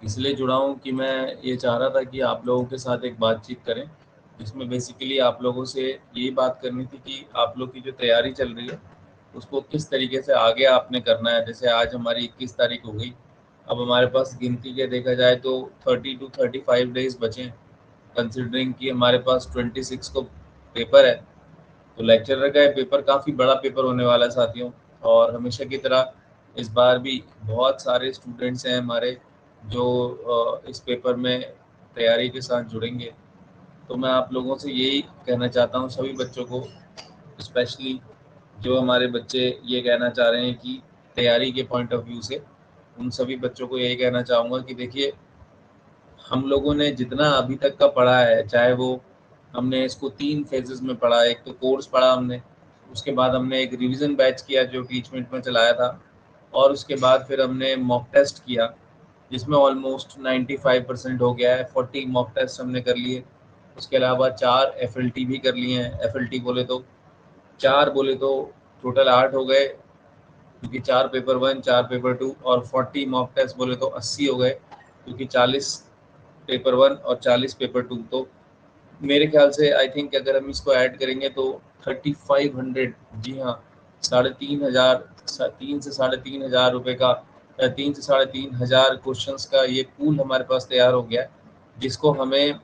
इसलिए जुड़ा हूँ कि मैं ये चाह रहा था कि आप लोगों के साथ एक बातचीत करें, जिसमें बेसिकली आप लोगों से यही बात करनी थी कि आप लोग की जो तैयारी चल रही है, उसको किस तरीके से आगे आपने करना है। जैसे आज हमारी 21 तारीख हो गई, अब हमारे पास गिनती के देखा जाए तो 30 to 35 डेज़ बचे हैं, कंसिडरिंग कि हमारे पास 26 को पेपर है। तो लेक्चरर का ये पेपर काफ़ी बड़ा पेपर होने वाला है साथियों, और हमेशा की तरह इस बार भी बहुत सारे स्टूडेंट्स हैं हमारे जो इस पेपर में तैयारी के साथ जुड़ेंगे। तो मैं आप लोगों से यही कहना चाहता हूँ, सभी बच्चों को, स्पेशली जो हमारे बच्चे ये कहना चाह रहे हैं कि तैयारी के पॉइंट ऑफ व्यू से, उन सभी बच्चों को यही कहना चाहूँगा कि देखिए, हम लोगों ने जितना अभी तक का पढ़ा है, चाहे वो हमने इसको 3 फेजेज़ में पढ़ा है। एक तो कोर्स पढ़ा हमने, उसके बाद हमने एक रिवीजन बैच किया जो टीचमेंट में चलाया था, और उसके बाद फिर हमने मॉक टेस्ट किया, जिसमें ऑलमोस्ट 95% हो गया है। 40 मॉक टेस्ट हमने कर लिए। उसके अलावा 4 एफएलटी भी कर लिए हैं। एफएलटी बोले तो 4 बोले तो टोटल 8 हो गए, क्योंकि 4 पेपर 1, 4 पेपर 2, और 40 मॉक टेस्ट बोले तो 80 हो गए, क्योंकि 40 पेपर 1 और 40 पेपर 2। तो मेरे ख्याल से आई थिंक अगर हम इसको ऐड करेंगे तो 3500, जी हाँ, 3500, 3 से 3500 रुपये का, 3 से 3500 क्वेश्चंस का ये पूल हमारे पास तैयार हो गया है, जिसको हमें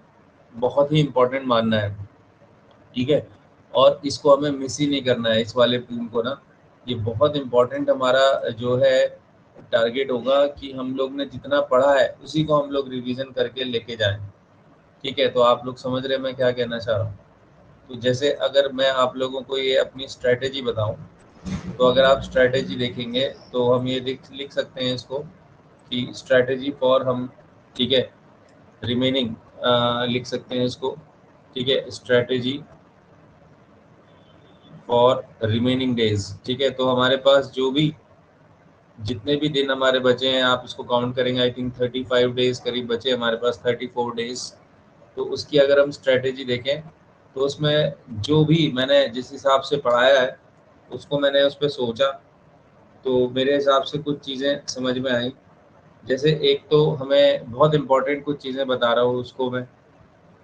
बहुत ही इम्पोर्टेंट मानना है। ठीक है, और इसको हमें मिस ही नहीं करना है, इस वाले पूल को ना। ये बहुत इम्पोर्टेंट हमारा जो है टारगेट होगा कि हम लोग ने जितना पढ़ा है उसी को हम लोग रिवीजन करके लेके जाएं। ठीक है, तो आप लोग समझ रहे हैं मैं क्या कहना चाह रहा हूँ। तो जैसे अगर मैं आप लोगों को ये अपनी स्ट्रैटेजी बताऊं, तो अगर आप स्ट्रैटेजी देखेंगे तो हम ये लिख सकते हैं इसको कि स्ट्रैटेजी फॉर हम, ठीक है, रिमेनिंग लिख सकते हैं इसको। ठीक है, स्ट्रैटेजी फॉर रिमेनिंग डेज। ठीक है, तो हमारे पास जो भी जितने भी दिन हमारे बचे हैं, आप इसको काउंट करेंगे, आई थिंक 35 डेज करीब बचे हमारे पास, 34 डेज। तो उसकी अगर हम स्ट्रैटेजी देखें तो उसमें जो भी मैंने जिस हिसाब से पढ़ाया है उसको मैंने उस पर सोचा, तो मेरे हिसाब से कुछ चीज़ें समझ में आई। जैसे एक तो हमें बहुत इम्पोर्टेंट कुछ चीज़ें बता रहा हूँ, उसको मैं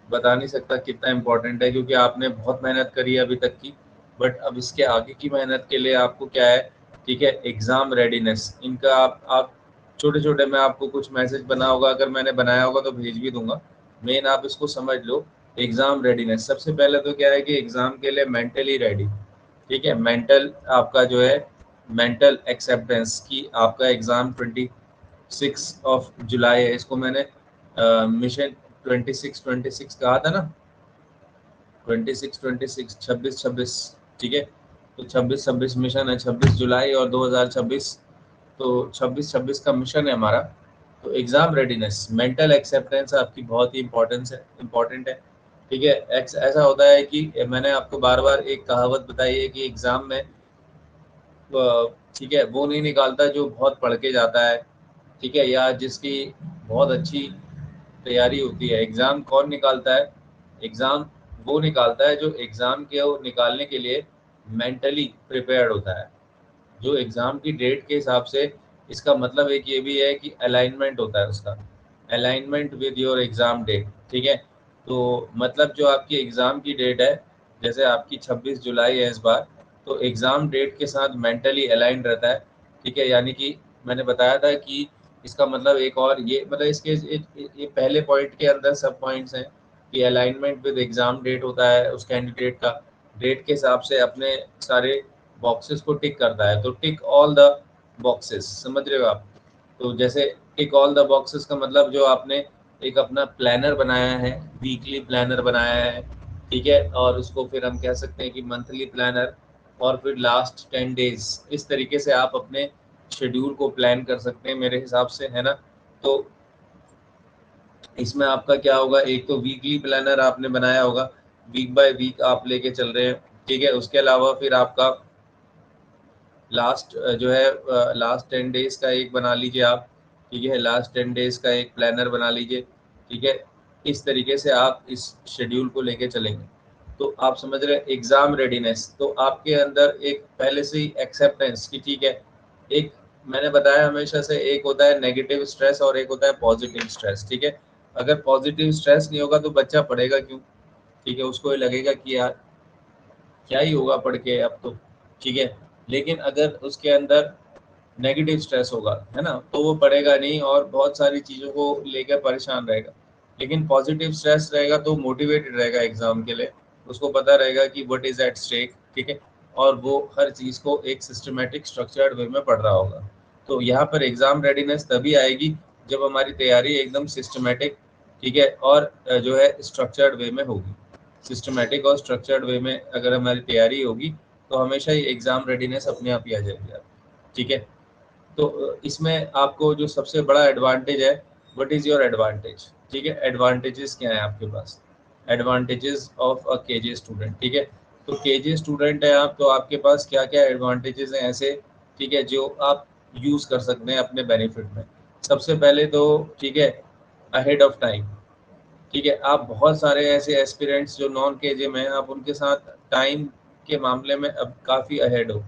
बता नहीं सकता कितना इम्पोर्टेंट है, क्योंकि आपने बहुत मेहनत करी है अभी तक की। बट अब इसके आगे की मेहनत के लिए आपको क्या है, ठीक है, एग्ज़ाम रेडीनेस, इनका आप छोटे छोटे, मैं आपको कुछ मैसेज बना होगा, अगर मैंने बनाया होगा तो भेज भी दूंगा। मेन आप इसको समझ लो। एग्ज़ाम रेडीनेस सबसे पहले तो क्या है कि एग्ज़ाम के लिए मेंटली रेडी। ठीक है, मेंटल आपका जो है, मेंटल एक्सेप्टेंस की आपका एग्ज़ाम 26 जुलाई है। इसको मैंने मिशन 26 कहा था ना, 26 ठीक है। तो 26 मिशन है, 26 जुलाई और 2026। तो 26 का मिशन है हमारा। तो एग्ज़ाम रेडीनेस, मेंटल एक्सेप्टेंस आपकी बहुत ही इम्पोर्टेंट है। ठीक है, ऐसा होता है कि मैंने आपको बार बार एक कहावत बताई है कि एग्ज़ाम में ठीक है, वो नहीं निकालता जो बहुत पढ़ के जाता है, ठीक है, या जिसकी बहुत अच्छी तैयारी होती है। एग्ज़ाम कौन निकालता है? एग्ज़ाम वो निकालता है जो एग्ज़ाम के वो निकालने के लिए मेंटली प्रिपेयर्ड होता है, जो एग्ज़ाम की डेट के हिसाब से। इसका मतलब एक ये भी है कि अलाइनमेंट होता है उसका, alignment with your exam date. ठीक है, तो मतलब जो आपकी एग्ज़ाम की डेट है, जैसे आपकी 26 जुलाई है इस बार, तो एग्ज़ाम डेट के साथ मेंटली अलाइन रहता है। ठीक है, यानी कि मैंने बताया था कि इसका मतलब एक और ये मतलब इसके ये पहले पॉइंट के अंदर सब पॉइंट्स हैं कि अलाइनमेंट विद एग्ज़ाम डेट होता है, उस कैंडिडेट का डेट के हिसाब से अपने सारे बॉक्सेस को टिक करता है। तो टिक ऑल द बॉक्सेस, समझ रहे हो आप? तो जैसे टिक ऑल द बॉक्सेस का मतलब जो आपने एक अपना प्लानर बनाया है, वीकली प्लानर बनाया है, ठीक है, और उसको फिर हम कह सकते हैं कि मंथली प्लानर, और फिर लास्ट 10 डेज, इस तरीके से आप अपने शेड्यूल को प्लान कर सकते हैं मेरे हिसाब से, है ना। तो इसमें आपका क्या होगा, एक तो वीकली प्लानर आपने बनाया होगा, वीक बाय वीक आप लेके चल रहे हैं। ठीक है, उसके अलावा फिर आपका लास्ट जो है लास्ट 10 डेज का एक बना लीजिए आप। ठीक है, लास्ट 10 डेज का एक प्लानर बना लीजिए। ठीक है, इस तरीके से आप इस शेड्यूल को लेके चलेंगे तो आप समझ रहे हैं एग्ज़ाम रेडीनेस। तो आपके अंदर एक पहले से ही एक्सेप्टेंस की, ठीक है, एक मैंने बताया हमेशा से एक होता है नेगेटिव स्ट्रेस और एक होता है पॉजिटिव स्ट्रेस, ठीक है। अगर पॉजिटिव स्ट्रेस नहीं होगा तो बच्चा पढ़ेगा क्यों, ठीक है, उसको ये लगेगा कि यार क्या ही होगा पढ़ के अब तो, ठीक है। लेकिन अगर उसके अंदर नेगेटिव स्ट्रेस होगा, है ना, तो वो पढ़ेगा नहीं और बहुत सारी चीज़ों को लेकर परेशान रहेगा। लेकिन पॉजिटिव स्ट्रेस रहेगा तो मोटिवेटेड रहेगा एग्जाम के लिए, उसको पता रहेगा कि व्हाट इज एट स्टेक, ठीक है, और वो हर चीज़ को एक सिस्टमेटिक स्ट्रक्चर्ड वे में पढ़ रहा होगा। तो यहाँ पर एग्जाम रेडीनेस तभी आएगी जब हमारी तैयारी एकदम सिस्टमेटिक, ठीक है, और जो है स्ट्रक्चर्ड वे में होगी। सिस्टमेटिक और स्ट्रक्चर्ड वे में अगर हमारी तैयारी होगी तो हमेशा ही एग्जाम रेडीनेस अपने आप ही आ जाएगी, ठीक है। तो इसमें आपको जो सबसे बड़ा एडवांटेज है, व्हाट इज योर एडवांटेज, ठीक है, एडवांटेजेस क्या है आपके पास, advantages of a KJ student, ठीक है। तो केजे स्टूडेंट है आप, तो आपके पास क्या क्या एडवांटेजेस हैं ऐसे, ठीक है, जो आप यूज कर सकते हैं अपने बेनिफिट में। सबसे पहले तो, ठीक है, अहेड ऑफ टाइम, ठीक है, आप बहुत सारे ऐसे एस्पिरेंट्स जो नॉन केजे में हैं, आप उनके साथ टाइम के मामले में अब काफ़ी अहेड हो,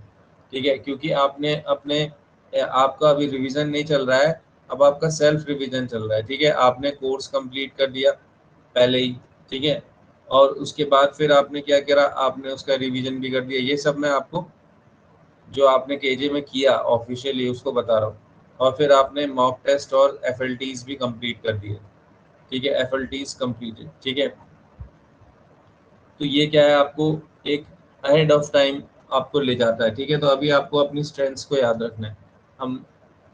ठीक है, क्योंकि आपने अपने आपका अभी रिवीजन नहीं चल रहा है, अब आपका सेल्फ रिवीजन चल रहा है, ठीक है। आपने कोर्स कंप्लीट कर दिया पहले ही, ठीक है, और उसके बाद फिर आपने क्या करा, आपने उसका रिवीजन भी कर दिया। ये सब मैं आपको जो आपने केजे में किया ऑफिशियली उसको बता रहा हूँ। और फिर आपने मॉक टेस्ट और एफएलटीज भी कंप्लीट कर दिए, ठीक है, एफएलटीज कंप्लीटेड, ठीक है। तो ये क्या है, आपको एक अहेड ऑफ टाइम आपको ले जाता है, ठीक है। तो अभी आपको अपनी स्ट्रेंथ्स को याद रखना है। हम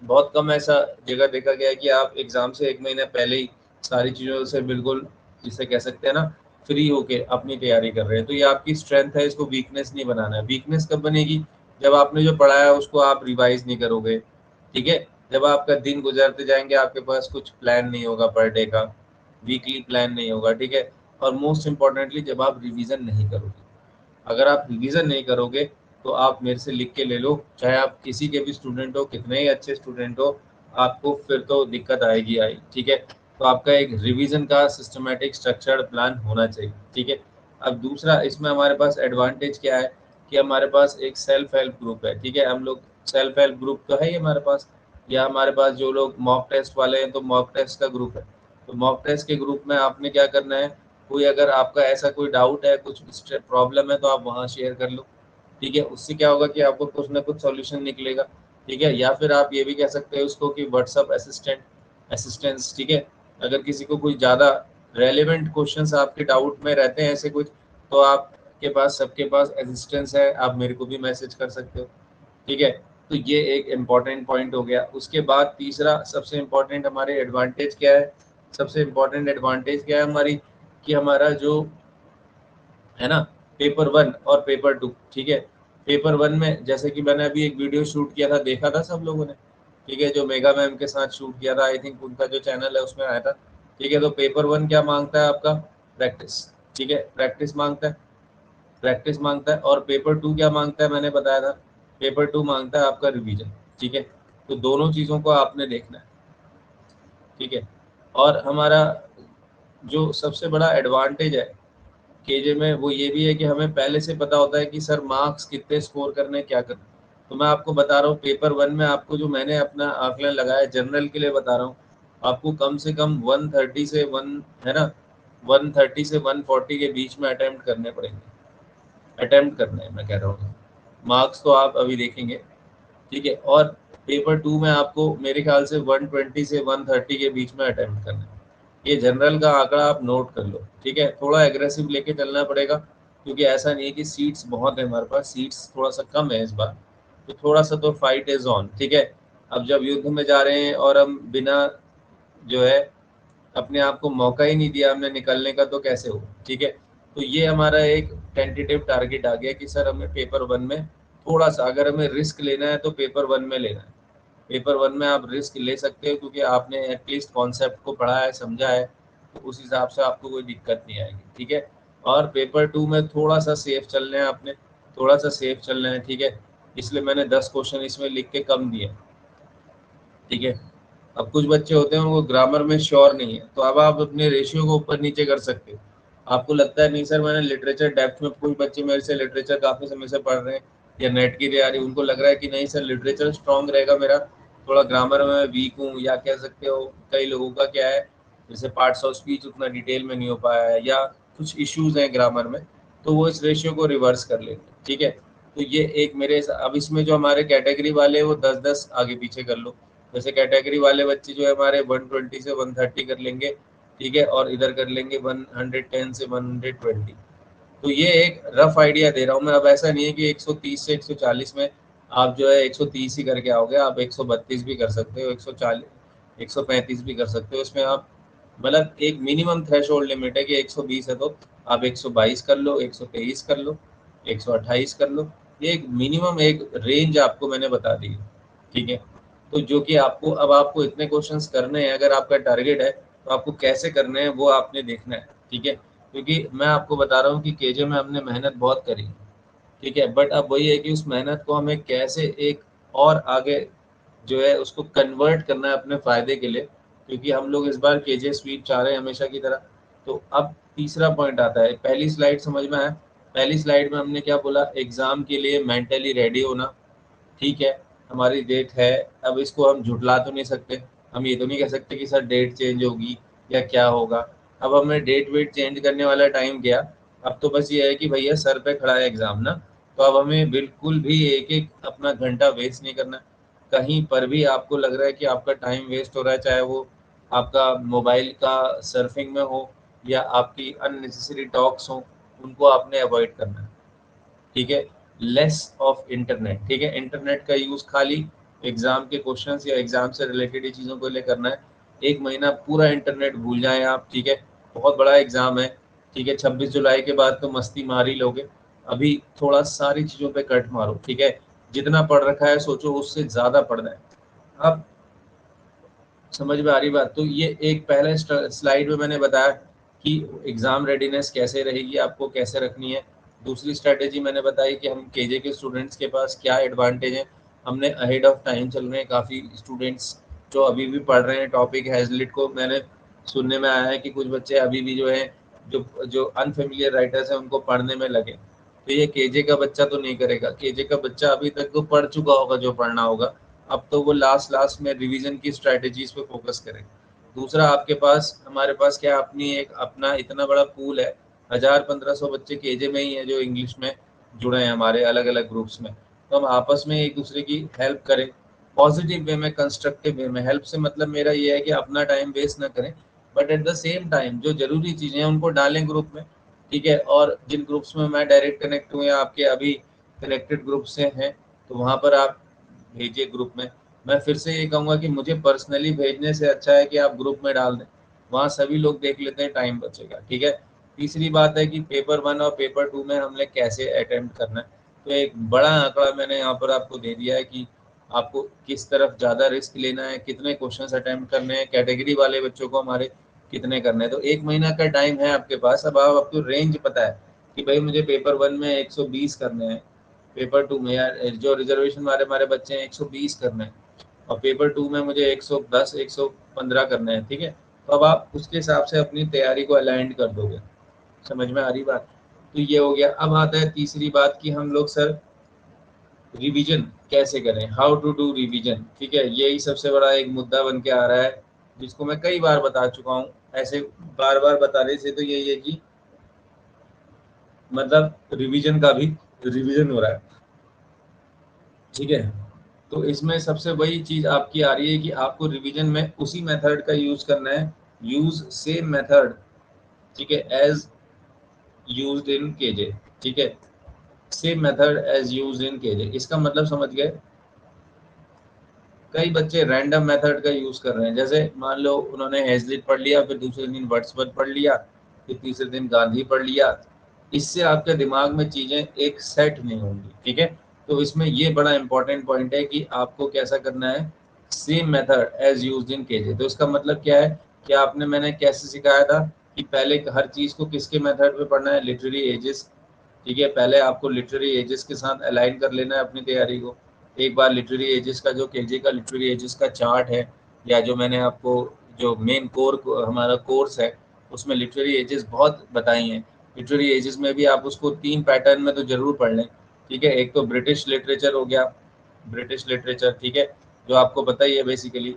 बहुत कम ऐसा जगह देखा गया है कि आप एग्जाम से 1 महीने पहले ही सारी चीज़ों से बिल्कुल, जिसे कह सकते हैं ना, फ्री होके अपनी तैयारी कर रहे हैं। तो ये आपकी स्ट्रेंथ है, इसको वीकनेस नहीं बनाना है। वीकनेस कब बनेगी, जब आपने जो पढ़ा है उसको आप रिवाइज नहीं करोगे, ठीक है। जब आपका दिन गुजरते जाएंगे, आपके पास कुछ प्लान नहीं होगा पर डे का, वीकली प्लान नहीं होगा, ठीक है। और मोस्ट इम्पॉर्टेंटली जब आप रिवीजन नहीं करोगे, अगर आप रिवीजन नहीं करोगे तो आप मेरे से लिख के ले लो, चाहे आप किसी के भी स्टूडेंट हो, कितने ही अच्छे स्टूडेंट हो, आपको फिर तो दिक्कत आएगी आई, ठीक है। तो आपका एक रिवीजन का सिस्टमेटिक स्ट्रक्चर्ड प्लान होना चाहिए, ठीक है। अब दूसरा इसमें हमारे पास एडवांटेज क्या है कि हमारे पास एक सेल्फ हेल्प ग्रुप है, ठीक है। हम लोग सेल्फ हेल्प ग्रुप तो है ही हमारे पास, या हमारे पास जो लोग मॉक टेस्ट वाले हैं तो मॉक टेस्ट का ग्रुप है। तो मॉक टेस्ट के ग्रुप में आपने क्या करना है, कोई अगर आपका ऐसा कोई डाउट है, कुछ प्रॉब्लम है, तो आप वहाँ शेयर कर लो, ठीक है। उससे क्या होगा कि आपको कुछ ना कुछ सॉल्यूशन निकलेगा, ठीक है। या फिर आप ये भी कह सकते हैं उसको कि व्हाट्सअप असिस्टेंस, ठीक है। अगर किसी को कोई ज़्यादा रेलिवेंट क्वेश्चंस आपके डाउट में रहते हैं ऐसे कुछ, तो आपके पास सबके पास असिस्टेंस है, आप मेरे को भी मैसेज कर सकते हो, ठीक है। तो ये एक इम्पॉर्टेंट पॉइंट हो गया। उसके बाद तीसरा सबसे इम्पॉर्टेंट हमारे एडवांटेज क्या है, सबसे इम्पॉर्टेंट एडवांटेज क्या है हमारी, कि हमारा जो है ना, पेपर 1 और पेपर 2, ठीक है। पेपर 1 में जैसे कि मैंने अभी एक वीडियो शूट किया था, देखा था सब लोगों ने, ठीक है, जो मेगा मैम के साथ शूट किया था, आई थिंक उनका जो चैनल है उसमें आया था, ठीक है। तो पेपर 1 क्या मांगता है आपका, प्रैक्टिस, ठीक है, प्रैक्टिस मांगता है, प्रैक्टिस मांगता है। और पेपर 2 क्या मांगता है, मैंने बताया था, पेपर 2 मांगता है आपका रिवीजन, ठीक है। तो दोनों चीज़ों को आपने देखना है, ठीक है। और हमारा जो सबसे बड़ा एडवांटेज है केजे में वो ये भी है कि हमें पहले से पता होता है कि सर मार्क्स कितने स्कोर करने, क्या करना। तो मैं आपको बता रहा हूँ पेपर 1 में आपको जो मैंने अपना आकलन लगाया जनरल के लिए बता रहा हूँ, आपको कम से कम 130 से 1, है ना, 130 से 140 के बीच में अटेम्प्ट करने पड़ेंगे, अटेम्प्ट करना है मैं कह रहा हूँ। मार्क्स तो आप अभी देखेंगे, ठीक है। और पेपर 2 में आपको मेरे ख्याल से 120 से 130 के बीच में अटेम्प्ट करना है। ये जनरल का आंकड़ा आप नोट कर लो, ठीक है। थोड़ा एग्रेसिव लेके चलना पड़ेगा, क्योंकि ऐसा नहीं है कि सीट्स बहुत है हमारे पास, सीट्स थोड़ा सा कम है इस बार, तो थोड़ा सा तो फाइट इज ऑन, ठीक है। अब जब युद्ध में जा रहे हैं और हम बिना जो है अपने आप को मौका ही नहीं दिया हमने निकलने का, तो कैसे हो, ठीक है। तो ये हमारा एक टेंटेटिव टारगेट आ गया कि सर हमें पेपर 1 में थोड़ा सा, अगर हमें रिस्क लेना है तो पेपर 1 में लेना है। पेपर 1 में आप रिस्क ले सकते हो क्योंकि आपने एटलीस्ट कॉन्सेप्ट को पढ़ा है, समझा है, तो उस हिसाब से आपको कोई दिक्कत नहीं आएगी, ठीक है। और पेपर 2 में थोड़ा सा सेफ चलना है आपने, थोड़ा सा सेफ चलना है, ठीक है। इसलिए मैंने 10 क्वेश्चन इसमें लिख के कम दिए, ठीक है। अब कुछ बच्चे होते हैं उनको ग्रामर में श्योर नहीं है, तो अब आप अपने रेशियो को ऊपर नीचे कर सकते हो। आपको लगता है नहीं सर मैंने लिटरेचर डेप्थ में, कुछ बच्चे मेरे से लिटरेचर काफ़ी समय से पढ़ रहे हैं या नेट की तैयारी, उनको लग रहा है कि नहीं सर लिटरेचर स्ट्रांग रहेगा मेरा, थोड़ा ग्रामर में मैं वीक हूँ, या कह सकते हो कई लोगों का क्या है, जैसे पार्ट्स ऑफ स्पीच उतना डिटेल में नहीं हो पाया है या कुछ इश्यूज हैं ग्रामर में, तो वो इस रेशियो को रिवर्स कर लेंगे। ठीक है, तो ये एक मेरे अब इसमें जो हमारे कैटेगरी वाले वो 10-10 आगे पीछे कर लो। जैसे कैटेगरी वाले बच्चे जो है हमारे 120 से 130 कर लेंगे, ठीक है, और इधर कर लेंगे 110 से 120। तो ये एक रफ आइडिया दे रहा हूँ मैं। अब ऐसा नहीं है कि 130 से 140 में आप जो है 130 ही करके आओगे, आप 132 भी कर सकते हो, 140 135 भी कर सकते हो। इसमें आप मतलब एक मिनिमम थ्रेशोल्ड लिमिट है कि 120 है तो आप 122 कर लो, 123 कर लो, 128 कर लो। ये एक मिनिमम एक रेंज आपको मैंने बता दी है। ठीक है, तो जो कि आपको अब आपको इतने क्वेश्चंस करने हैं, अगर आपका टारगेट है तो आपको कैसे करने हैं वो आपने देखना है। ठीक है, क्योंकि मैं आपको बता रहा हूँ कि केजे में हमने मेहनत बहुत करी। ठीक है, बट अब वही है कि उस मेहनत को हमें कैसे एक और आगे जो है उसको कन्वर्ट करना है अपने फ़ायदे के लिए, क्योंकि हम लोग इस बार केजे स्वीप चाह रहे हैं हमेशा की तरह। तो अब तीसरा पॉइंट आता है, पहली स्लाइड समझ में आया? पहली स्लाइड में हमने क्या बोला, एग्ज़ाम के लिए मेंटली रेडी होना। ठीक है, हमारी डेट है, अब इसको हम झुठला तो नहीं सकते, हम ये तो नहीं कह सकते कि सर डेट चेंज होगी या क्या होगा। अब हमें डेट वेट चेंज करने वाला टाइम गया, अब तो बस ये है कि भैया सर पे खड़ा है एग्ज़ाम ना, तो अब हमें बिल्कुल भी एक एक अपना घंटा वेस्ट नहीं करना। कहीं पर भी आपको लग रहा है कि आपका टाइम वेस्ट हो रहा है, चाहे वो आपका मोबाइल का सर्फिंग में हो या आपकी अननेसेसरी टॉक्स हो, उनको आपने अवॉइड करना है। ठीक है, लेस ऑफ इंटरनेट। ठीक है, इंटरनेट का यूज़ खाली एग्ज़ाम के क्वेश्चंस या एग्ज़ाम से रिलेटेड ही चीज़ों को लिए करना है। एक महीना पूरा इंटरनेट भूल जाएं आप। ठीक है, बहुत बड़ा एग्ज़ाम है। ठीक है, 26 जुलाई के बाद तो मस्ती मार ही लोगे, अभी थोड़ा सारी चीज़ों पे कट मारो। ठीक है, जितना पढ़ रखा है सोचो उससे ज़्यादा पढ़ना है। अब समझ में आ रही बात? तो ये एक पहले स्लाइड में मैंने बताया कि एग्ज़ाम रेडीनेस कैसे रहेगी, आपको कैसे रखनी है। दूसरी स्ट्रैटेजी मैंने बताई कि हम केजे के स्टूडेंट्स के पास क्या एडवांटेज है। हमने अहेड ऑफ टाइम चल रहे हैं, काफ़ी स्टूडेंट्स जो अभी भी पढ़ रहे हैं टॉपिक हैजलिट को, मैंने सुनने में आया है कि कुछ बच्चे अभी भी जो है जो जो अनफेमिलियर राइटर्स हैं उनको पढ़ने में लगे। तो ये केजे का बच्चा तो नहीं करेगा। केजे का बच्चा अभी तक तो पढ़ चुका होगा जो पढ़ना होगा, अब तो वो लास्ट में रिवीजन की स्ट्रैटेजीज पे फोकस करें। दूसरा, आपके पास हमारे पास क्या अपनी एक अपना इतना बड़ा पूल है, 1000-1500 बच्चे केजे में ही हैं जो इंग्लिश में जुड़े हैं हमारे अलग अलग ग्रुप्स में। तो हम आपस में एक दूसरे की हेल्प करें, पॉजिटिव वे में, कंस्ट्रक्टिव वे में। हेल्प से मतलब मेरा ये है कि अपना टाइम वेस्ट ना करें, but at the same time जो जरूरी चीज़ें हैं उनको डालें ग्रुप में। ठीक है, और जिन ग्रुप्स में मैं डायरेक्ट कनेक्ट हूँ या आपके अभी कनेक्टेड ग्रुप से हैं, तो वहाँ पर आप भेजिए ग्रुप में। मैं फिर से ये कहूँगा कि मुझे पर्सनली भेजने से अच्छा है कि आप ग्रुप में डाल दें, वहाँ सभी लोग देख लेते हैं, टाइम बचेगा। ठीक है, तीसरी बात है कि पेपर 1 और पेपर 2 में हमने कैसे अटेम्प्ट करना है। तो एक बड़ा आंकड़ा मैंने यहाँ पर आपको दे दिया है कि आपको किस तरफ ज़्यादा रिस्क लेना है, कितने क्वेश्चन अटेम्प्ट करने हैं, कैटेगरी वाले बच्चों को हमारे कितने करने हैं। तो 1 महीना का टाइम है आपके पास। अब आप आपको रेंज पता है कि भाई मुझे पेपर 1 में 120 करने हैं, पेपर 2 में यार जो रिजर्वेशन वाले हमारे बच्चे हैं 120 करने हैं, और पेपर 2 में मुझे 110 115 करने हैं। ठीक है, तो अब आप उसके हिसाब से अपनी तैयारी को अलाइन कर दोगे। समझ में आ रही बात? तो ये हो गया। अब आता है तीसरी बात कि हम लोग सर रिवीजन कैसे करें, हाउ टू डू रिवीजन। ठीक है, यही सबसे बड़ा एक मुद्दा बन के आ रहा है, जिसको मैं कई बार बता चुका हूँ। ऐसे बार बार बताने से तो यही है कि मतलब रिवीजन का भी रिवीजन हो रहा है। ठीक है, तो इसमें सबसे वही चीज़ आपकी आ रही है कि आपको रिवीजन में उसी मेथड का यूज़ करना है, यूज़ सेम मेथड। ठीक है, एज यूज्ड इन केजे। ठीक है, same method as used in KJ, इसका मतलब समझ गए? कई बच्चे रैंडम मेथड का यूज़ कर रहे हैं, जैसे मान लो उन्होंने हेजलिट पढ़ लिया, फिर दूसरे दिन वर्ड्सवर्थ पढ़ लिया, फिर तीसरे दिन गांधी पढ़ लिया। इससे आपके दिमाग में चीज़ें एक सेट नहीं होंगी। ठीक है, तो इसमें ये बड़ा इंपॉर्टेंट पॉइंट है कि आपको कैसा करना है, same method as used in KJ. तो इसका मतलब क्या है कि आपने मैंने कैसे सिखाया था कि पहले हर चीज़ को किसके मेथड पे पढ़ना है, लिटरेरी एजेस। ठीक है, पहले आपको लिटरेरी एजेस के साथ अलाइन कर लेना है अपनी तैयारी को। एक बार लिटरेरी एजेस का जो केजे का लिटरेरी एजेस का चार्ट है, या जो मैंने आपको जो मेन कोर हमारा कोर्स है उसमें लिटरेरी एजेस बहुत बताई हैं। लिटरेरी एजेस में भी आप उसको 3 पैटर्न में तो ज़रूर पढ़ लें। ठीक है, एक तो ब्रिटिश लिटरेचर हो गया, ब्रिटिश लिटरेचर। ठीक है, जो आपको पता ही है बेसिकली,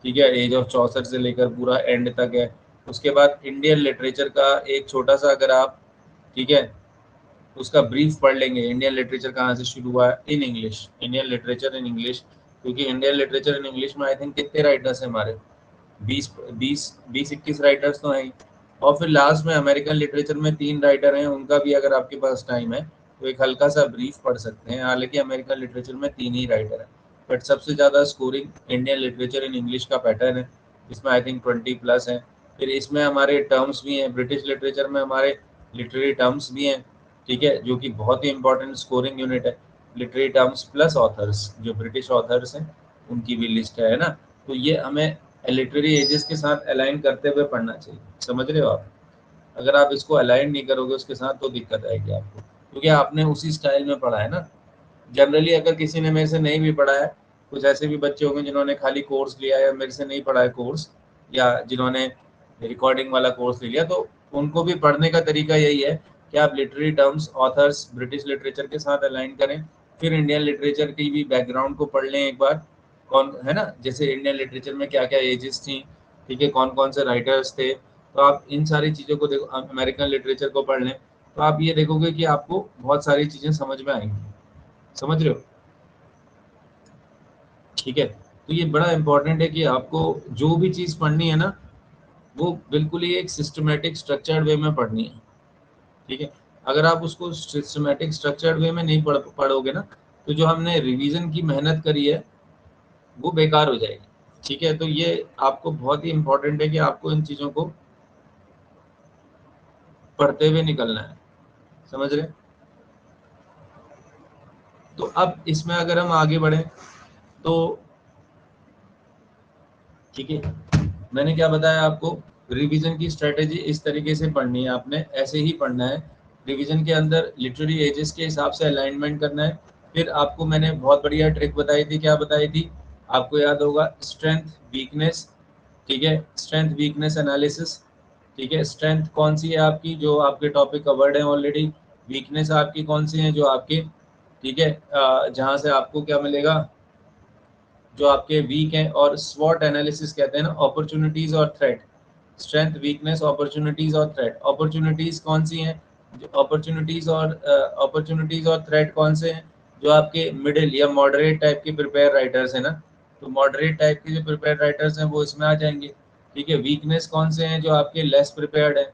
ठीक है, एज ऑफ 64 से लेकर पूरा एंड तक है। उसके बाद इंडियन लिटरेचर का एक छोटा सा अगर आप, ठीक है, उसका ब्रीफ पढ़ लेंगे, इंडियन लिटरेचर कहाँ से शुरू हुआ है in English, Indian literature in English, क्योंकि इंडियन लिटरेचर इन इंग्लिश में आई थिंक कितने राइटर्स हैं हमारे, 20-21 राइटर्स तो हैं ही। और फिर लास्ट में अमेरिकन लिटरेचर में 3 राइटर हैं, उनका भी अगर आपके पास टाइम है तो एक हल्का सा ब्रीफ पढ़ सकते हैं। हालांकि अमेरिकन लिटरेचर में 3 ही राइटर हैं, बट सबसे ज़्यादा scoring Indian literature in English का पैटर्न है, इसमें आई थिंक 20+ हैं। फिर इसमें हमारे टर्म्स भी हैं, ब्रिटिश लिटरेचर में हमारे लिटरेरी टर्म्स भी हैं, ठीक है, जो कि बहुत ही इंपॉर्टेंट स्कोरिंग यूनिट है। लिटरेरी टर्म्स प्लस ऑथर्स, जो ब्रिटिश ऑथर्स हैं उनकी भी लिस्ट है ना। तो ये हमें लिटरेरी एजेस के साथ अलाइन करते हुए पढ़ना चाहिए, समझ रहे हो आप। अगर आप इसको अलाइन नहीं करोगे उसके साथ तो दिक्कत आएगी आपको, क्योंकि आपने उसी स्टाइल में पढ़ा है ना। जनरली अगर किसी ने मेरे से नहीं भी पढ़ा है, कुछ ऐसे भी बच्चे होंगे जिन्होंने खाली कोर्स लिया या मेरे से नहीं पढ़ा है कोर्स, या जिन्होंने रिकॉर्डिंग वाला कोर्स ले लिया, तो उनको भी पढ़ने का तरीका यही है कि आप literary terms, authors, British literature के साथ अलाइन करें, फिर इंडियन लिटरेचर की भी बैकग्राउंड को पढ़ लें एक बार, कौन है ना, जैसे इंडियन लिटरेचर में क्या क्या एजेस थी, ठीक है, कौन कौन से राइटर्स थे, तो आप इन सारी चीज़ों को देखो। अमेरिकन लिटरेचर को पढ़ लें तो आप ये देखोगे कि आपको बहुत सारी चीज़ें समझ में आएंगी, समझ रहे हो, ठीक है। तो ये बड़ा इंपॉर्टेंट है कि आपको जो भी चीज़ पढ़नी है ना, वो बिल्कुल ही एक सिस्टमेटिक स्ट्रक्चर्ड वे में पढ़नी है, ठीक है। अगर आप उसको सिस्टमेटिक स्ट्रक्चर्ड वे में नहीं पढ़ोगे ना, तो जो हमने रिवीजन की मेहनत करी है वो बेकार हो जाएगी, ठीक है। तो ये आपको बहुत ही इंपॉर्टेंट है कि आपको इन चीज़ों को पढ़ते हुए निकलना है, समझ रहे। तो अब इसमें अगर हम आगे बढ़े तो, ठीक है, मैंने क्या बताया आपको, रिवीजन की स्ट्रेटेजी इस तरीके से पढ़नी है, आपने ऐसे ही पढ़ना है। रिवीजन के अंदर लिटरेरी एजेस के हिसाब से अलाइनमेंट करना है। फिर आपको मैंने बहुत बढ़िया ट्रिक बताई थी, क्या बताई थी आपको याद होगा, स्ट्रेंथ वीकनेस, ठीक है, स्ट्रेंथ वीकनेस एनालिसिस, ठीक है। स्ट्रेंथ कौन सी है आपकी, जो आपके टॉपिक कवर्ड है ऑलरेडी, वीकनेस आपकी कौन सी है जो आपके, ठीक है, जहाँ से आपको क्या मिलेगा, जो आपके वीक हैं। और स्वॉट एनालिसिस कहते हैं ना, अपॉर्चुनिटीज और थ्रेट, स्ट्रेंथ वीकनेस अपॉर्चुनिटीज और थ्रेट। अपॉर्चुनिटीज कौन सी हैं, अपॉर्चुनिटीज और थ्रेट कौन से हैं, जो आपके मिडिल या मॉडरेट टाइप के प्रिपेयर राइटर्स हैं ना, तो मॉडरेट टाइप के जो प्रिपेयर राइटर्स हैं वो इसमें आ जाएंगे, ठीक है। वीकनेस कौन से हैं, जो आपके लेस प्रिपेयर्ड है,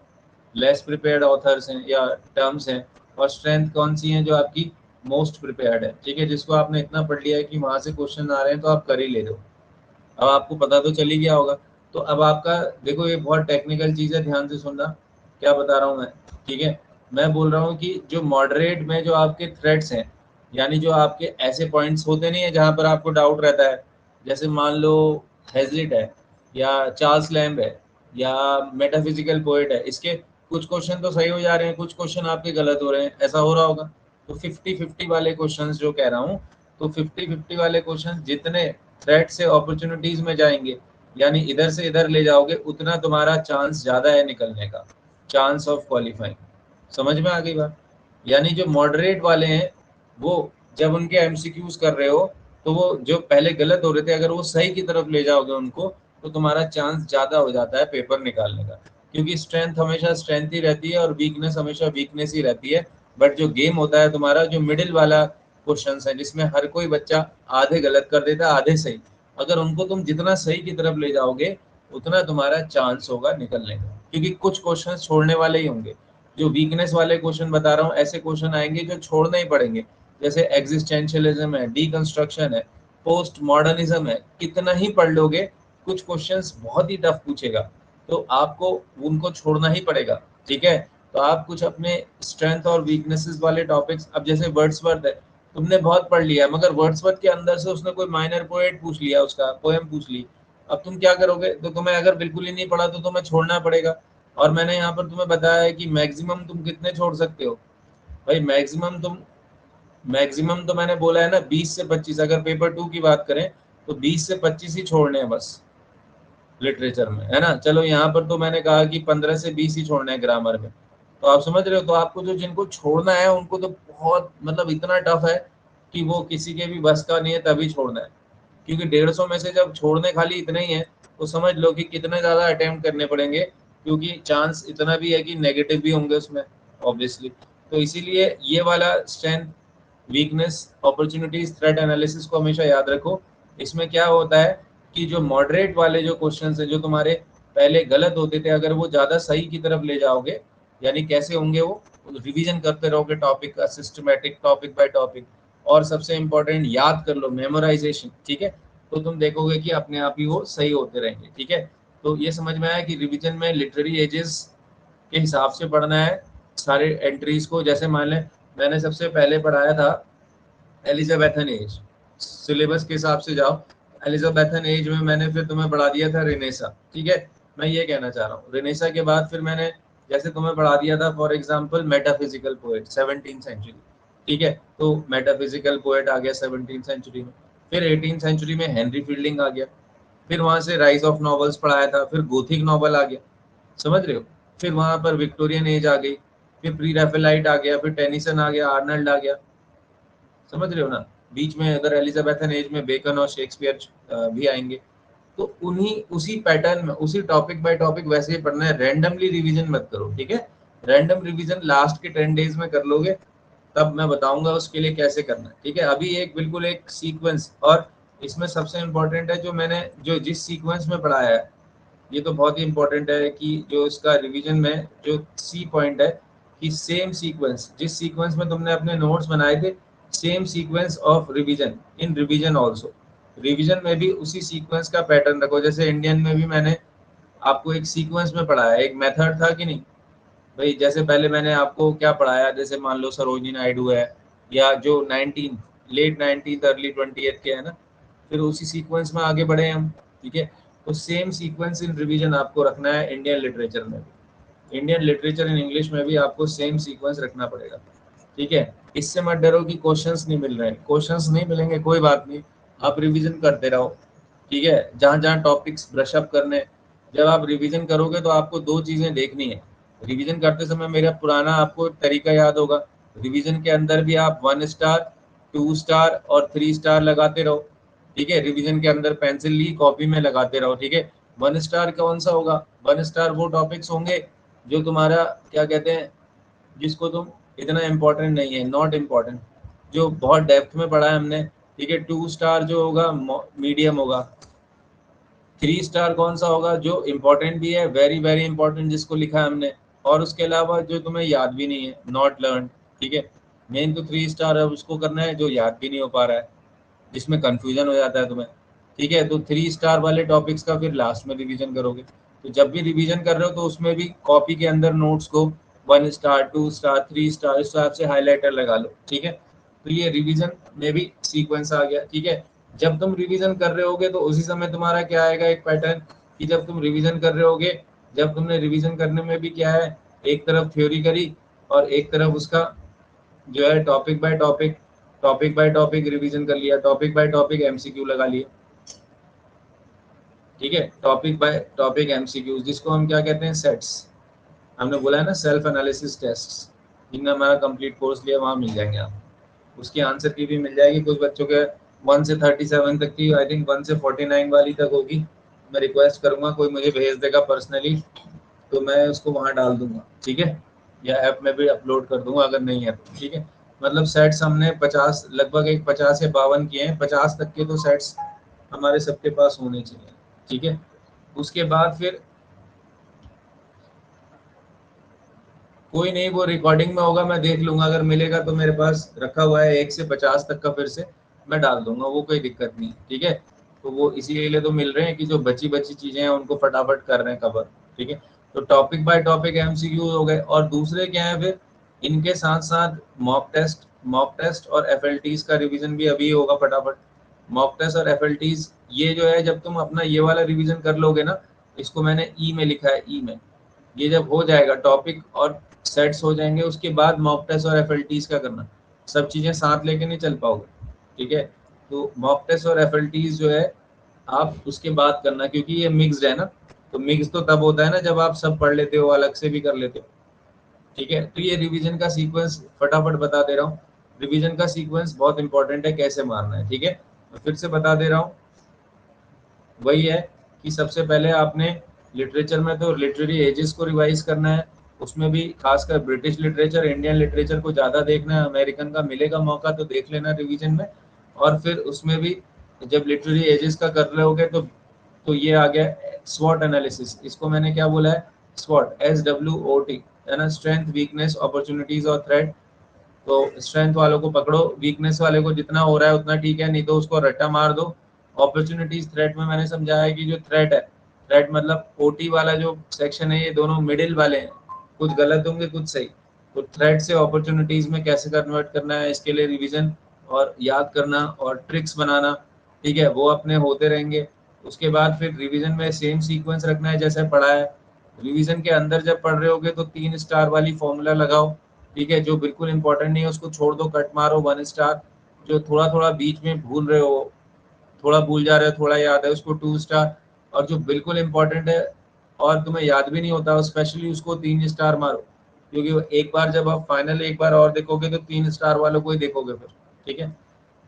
लेस प्रिपेयर्ड ऑथर्स हैं या टर्म्स हैं। और स्ट्रेंथ कौन सी है, जो आपकी मोस्ट प्रिपेयर्ड है, ठीक है, जिसको आपने इतना पढ़ लिया है कि वहां से क्वेश्चन आ रहे हैं तो आप कर ही ले रहे हो। अब आपको पता तो चल ही गया होगा। तो अब आपका देखो, ये बहुत टेक्निकल चीज़ है, ध्यान से सुनना क्या बता रहा हूँ मैं, ठीक है। मैं बोल रहा हूँ कि जो मॉडरेट में जो आपके थ्रेड्स हैं, यानी जो आपके ऐसे पॉइंट्स होते नहीं है जहाँ पर आपको डाउट रहता है, जैसे मान लो हेजलिट है या चार्ल्स लैम्ब है या मेटाफिजिकल पोएट है, इसके कुछ क्वेश्चन तो सही हो जा रहे हैं, कुछ क्वेश्चन आपके गलत हो रहे हैं, ऐसा हो रहा होगा। तो 50-50 वाले क्वेश्चंस जो कह रहा हूँ, तो 50-50 वाले क्वेश्चन जितने थ्रेट से अपॉर्चुनिटीज में जाएंगे, यानी इधर से इधर ले जाओगे, उतना तुम्हारा चांस ज्यादा है निकलने का, चांस ऑफ क्वालिफाइंग। समझ में आ गई बात। यानी जो मॉडरेट वाले हैं, वो जब उनके एमसीक्यूज कर रहे हो, तो वो जो पहले गलत हो रहे थे, अगर वो सही की तरफ ले जाओगे उनको, तो तुम्हारा चांस ज्यादा हो जाता है पेपर निकालने का, क्योंकि स्ट्रेंथ हमेशा स्ट्रेंथ ही रहती है और वीकनेस हमेशा वीकनेस ही रहती है। बट जो गेम होता है तुम्हारा, जो मिडिल वाला क्वेश्चंस है, जिसमें हर कोई बच्चा आधे गलत कर देता है आधे सही, अगर उनको तुम जितना सही की तरफ ले जाओगे, उतना तुम्हारा चांस होगा निकलने का, क्योंकि कुछ क्वेश्चन छोड़ने वाले ही होंगे। जो वीकनेस वाले क्वेश्चन बता रहा हूँ, ऐसे क्वेश्चन आएंगे जो छोड़ने ही पड़ेंगे, जैसे एग्जिस्टेंशियलिज्म है, डीकंस्ट्रक्शन है, पोस्ट मॉडर्निज्म है, कितना ही पढ़ लोगे, कुछ क्वेश्चंस बहुत ही टफ पूछेगा, तो आपको उनको छोड़ना ही पड़ेगा, ठीक है। तो आप कुछ अपने स्ट्रेंथ और वीकनेसेस वाले टॉपिक्स, अब जैसे वर्ड्सवर्थ है, तुमने बहुत पढ़ लिया है, मगर वर्ड्सवर्थ के अंदर से उसने कोई माइनर पोएट पूछ लिया, उसका पोएम पूछ ली, अब तुम क्या करोगे, तो तुम्हें अगर बिल्कुल ही नहीं पढ़ा तो तुम्हें छोड़ना पड़ेगा। और मैंने यहाँ पर तुम्हें बताया है कि मैक्सिमम तुम कितने छोड़ सकते हो, भाई मैक्सिमम तो मैंने बोला है ना 20 से 25, अगर पेपर 2 की बात करें तो 20 से 25 ही छोड़ने हैं बस लिटरेचर में, है ना। चलो यहाँ पर तो मैंने कहा कि 15 से 20 ही छोड़ने हैं ग्रामर में, तो आप समझ रहे हो। तो आपको जो जिनको छोड़ना है उनको तो बहुत मतलब इतना टफ है कि वो किसी के भी बस का नहीं है, तभी छोड़ना है, क्योंकि 150 में से जब छोड़ने खाली इतने ही है तो समझ लो कि कितने ज़्यादा अटेम्प्ट करने पड़ेंगे, क्योंकि चांस इतना भी है कि नेगेटिव भी होंगे उसमें ऑब्वियसली। तो इसीलिए ये वाला strength, weakness, opportunities, threat analysis को हमेशा याद रखो। इसमें क्या होता है कि जो मॉडरेट वाले जो क्वेश्चंस हैं जो तुम्हारे पहले गलत होते थे, अगर वो ज़्यादा सही की तरफ ले जाओगे, यानी कैसे होंगे वो, रिवीजन करते रहोगे टॉपिक का, सिस्टमेटिक, टॉपिक बाय टॉपिक, और सबसे इंपॉर्टेंट याद कर लो, मेमोराइजेशन, ठीक है, तो तुम देखोगे कि अपने आप ही वो सही होते रहेंगे, ठीक है। तो ये समझ में आया कि रिवीजन में लिटरेरी एजेस के हिसाब से पढ़ना है सारे एंट्रीज को। जैसे मान लें मैंने सबसे पहले पढ़ाया था एलिजाबेथन एज, सिलेबस के हिसाब से जाओ, एलिजाबेथन एज में मैंने फिर तुम्हें पढ़ा दिया था रेनेसा, ठीक है। मैं ये कहना चाह रहा हूँ, रेनेसा के बाद फिर मैंने जैसे तुम्हें पढ़ा दिया था for example metaphysical poet 17th century, ठीक है, तो मेटाफिजिकल पोएट आ गया 17th सेंचुरी में। फिर 18th सेंचुरी में हेनरी फील्डिंग आ गया। फिर वहां से राइज ऑफ नॉवेल्स पढ़ाया था, फिर गोथिक नॉवल आ गया, समझ रहे हो। फिर वहां पर विक्टोरियन एज आ गई, फिर प्री रैफेलाइट आ गया, फिर टेनिसन आ गया, आर्नल्ड आ गया, समझ रहे हो ना। बीच में अगर एलिजाबेथन एज में बेकन और शेक्सपियर भी आएंगे। तो उन्हीं उसी पैटर्न में, उसी टॉपिक बाय टॉपिक वैसे ही पढ़ना है, रैंडमली रिवीजन मत करो, ठीक है। रैंडम रिवीजन लास्ट के 10 डेज में कर लोगे, तब मैं बताऊंगा उसके लिए कैसे करना है, ठीक है। अभी एक बिल्कुल एक सीक्वेंस, और इसमें सबसे इम्पोर्टेंट है जो मैंने जो जिस सीक्वेंस में पढ़ाया है, ये तो बहुत ही इंपॉर्टेंट है कि जो इसका रिवीजन में जो सी पॉइंट है कि सेम सीक्वेंस, जिस सीक्वेंस में तुमने अपने नोट्स बनाए थे, same sequence of revision in revision also. Revision में भी उसी सीक्वेंस का पैटर्न रखो। जैसे इंडियन में भी मैंने आपको एक सीक्वेंस में पढ़ाया, एक मेथड था कि नहीं भाई। जैसे पहले मैंने आपको क्या पढ़ाया, जैसे मान लो सरोजिनी नायडू है, या जो 19 लेट 19 अर्ली 20th के है ना, फिर उसी सीक्वेंस में आगे बढ़े हम, ठीक है। तो सेम सीक्वेंस इन रिवीजन आपको रखना है इंडियन लिटरेचर में भी, इंडियन लिटरेचर इन इंग्लिश में भी आपको सेम सीक्वेंस रखना पड़ेगा, ठीक है। इससे मत डरो कि क्वेश्चंस नहीं मिल रहे हैं, क्वेश्चंस नहीं मिलेंगे कोई बात नहीं, आप रिवीजन करते रहो, ठीक है। जहाँ जहाँ टॉपिक्स ब्रश अप करने, जब आप रिवीजन करोगे तो आपको दो चीजें देखनी है। रिवीजन करते समय मेरा पुराना आपको तरीका याद होगा, रिवीजन के अंदर भी आप 1 स्टार, 2 स्टार और 3 स्टार लगाते रहो, ठीक है। रिवीजन के अंदर पेंसिल ली, कॉपी में लगाते रहो, ठीक है। 1 स्टार कौन सा होगा, 1 स्टार वो टॉपिक्स होंगे जो तुम्हारा क्या कहते हैं, जिसको तुम इतना इम्पोर्टेंट नहीं है, नॉट इम्पोर्टेंट, जो बहुत डेप्थ में पढ़ा है हमने, ठीक है। 2 स्टार जो होगा मीडियम होगा। 3 स्टार कौन सा होगा, जो इम्पोर्टेंट भी है, वेरी वेरी इंपॉर्टेंट, जिसको लिखा है हमने, और उसके अलावा जो तुम्हें याद भी नहीं है, नॉट लर्न, ठीक है। मेन तो 3 स्टार है, उसको करना है जो याद भी नहीं हो पा रहा है, जिसमें कंफ्यूजन हो जाता है तुम्हें, ठीक है। तो 3 स्टार वाले टॉपिक्स का फिर लास्ट में रिवीजन करोगे। तो जब भी रिवीजन कर रहे हो तो उसमें भी कॉपी के अंदर नोट्स को 1 स्टार, 2 स्टार, 3 स्टार, इस हिसाब से हाईलाइटर लगा लो, ठीक है। तो ये रिवीजन में भी सीक्वेंस आ गया, ठीक है। जब तुम रिवीजन कर रहे होगे तो उसी समय तुम्हारा क्या आएगा, एक पैटर्न, कि जब तुम रिवीजन कर रहे होगे, जब तुमने रिवीजन करने में भी क्या है, एक तरफ थ्योरी करी और एक तरफ उसका जो है topic by topic, topic by topic revision कर लिया, टॉपिक बाय टॉपिक एमसीक्यू लगा लिए, ठीक है। टॉपिक बाय टॉपिक एमसीक्यू, जिसको हम क्या कहते हैं, सेट्स, हमने बोला है ना, सेल्फ एनालिसिस टेस्ट, जिनने हमारा कंप्लीट कोर्स लिया वहाँ मिल जाएंगे आप, उसकी आंसर की भी मिल जाएगी। कुछ बच्चों के 1 से 37 तक की, आई थिंक 1 से 49 वाली तक होगी। मैं रिक्वेस्ट करूंगा कोई मुझे भेज देगा पर्सनली, तो मैं उसको वहाँ डाल दूंगा, ठीक है, या ऐप में भी अपलोड कर दूंगा अगर नहीं है तो, ठीक है। मतलब सेट्स हमने 50, लगभग एक 50 या 52 किए हैं, 50 तक के तो सेट्स हमारे सबके पास होने चाहिए, ठीक है। उसके बाद फिर कोई नहीं, वो रिकॉर्डिंग में होगा, मैं देख लूंगा, अगर मिलेगा तो मेरे पास रखा हुआ है 1 से 50 तक का, फिर से मैं डाल दूंगा, वो कोई दिक्कत नहीं, ठीक है। तो वो इसीलिए तो मिल रहे हैं कि जो बची बची चीजें हैं उनको फटाफट कर रहे हैं कवर, ठीक है। तो टॉपिक बाय टॉपिक एमसीक्यू हो गए, और दूसरे क्या है फिर, इनके साथ साथ मॉक टेस्ट और एफएलटीज का रिवीजन भी अभी होगा फटाफट। मॉक टेस्ट और एफएलटीज ये जो है, जब तुम अपना ये वाला रिवीजन कर लोगे ना, इसको मैंने ई में लिखा है, ई में, ये जब हो जाएगा टॉपिक और सेट्स हो जाएंगे, उसके बाद मॉक टेस्ट और एफएलटीज का करना, सब चीजें साथ लेके नहीं चल पाओगे, ठीक है। तो मॉक टेस्ट और एफएलटीज जो है आप उसके बाद करना, क्योंकि ये मिक्स्ड है ना, तो मिक्स तो तब होता है ना जब आप सब पढ़ लेते हो, अलग से भी कर लेते हो, ठीक है। तो ये रिवीजन का सीक्वेंस फटाफट बता दे रहा हूँ, रिवीजन का सीक्वेंस बहुत इंपॉर्टेंट है, कैसे मारना है, ठीक है। मैं फिर से बता दे रहा हूँ, वही है कि सबसे पहले आपने लिटरेचर में तो लिटरेरी एजेस को रिवाइज करना है, उसमें भी खासकर ब्रिटिश लिटरेचर, इंडियन लिटरेचर को ज़्यादा देखना है, अमेरिकन का मिलेगा मौका तो देख लेना रिवीजन में। और फिर उसमें भी जब लिटरेरी एजेस का कर रहे होगे तो ये आ गया स्वॉट एनालिसिस, इसको मैंने क्या बोला है, स्वॉट, SWOT, है ना, स्ट्रेंथ, वीकनेस, अपॉर्चुनिटीज और थ्रेट। तो स्ट्रेंथ वालों को पकड़ो, वीकनेस वाले को जितना हो रहा है उतना ठीक है, नहीं तो उसको रट्टा मार दो। अपॉर्चुनिटीज, थ्रेट में मैंने समझाया है कि जो थ्रेट है, थ्रेट मतलब ओटी वाला जो सेक्शन है, ये दोनों मिडिल वाले हैं, कुछ गलत होंगे कुछ सही। तो थ्रेट से अपॉर्चुनिटीज में कैसे कन्वर्ट करना है, इसके लिए रिवीजन और याद करना और ट्रिक्स बनाना, ठीक है, वो अपने होते रहेंगे। उसके बाद फिर रिवीजन में सेम सीक्वेंस रखना है जैसे पढ़ा है। रिवीजन के अंदर जब पढ़ रहे होगे तो 3 स्टार वाली फॉर्मूला लगाओ, ठीक है, जो बिल्कुल इंपॉर्टेंट नहीं है उसको छोड़ दो, कट मारो 1 स्टार। जो थोड़ा थोड़ा बीच में भूल रहे हो, थोड़ा भूल जा रहे हो, थोड़ा याद है, उसको 2 स्टार। और जो बिल्कुल इंपॉर्टेंट है और तुम्हें याद भी नहीं होता स्पेशली, उसको 3 स्टार मारो, क्योंकि एक बार जब आप फाइनल एक बार और देखोगे तो 3 स्टार वालों को ही देखोगे फिर, ठीक है।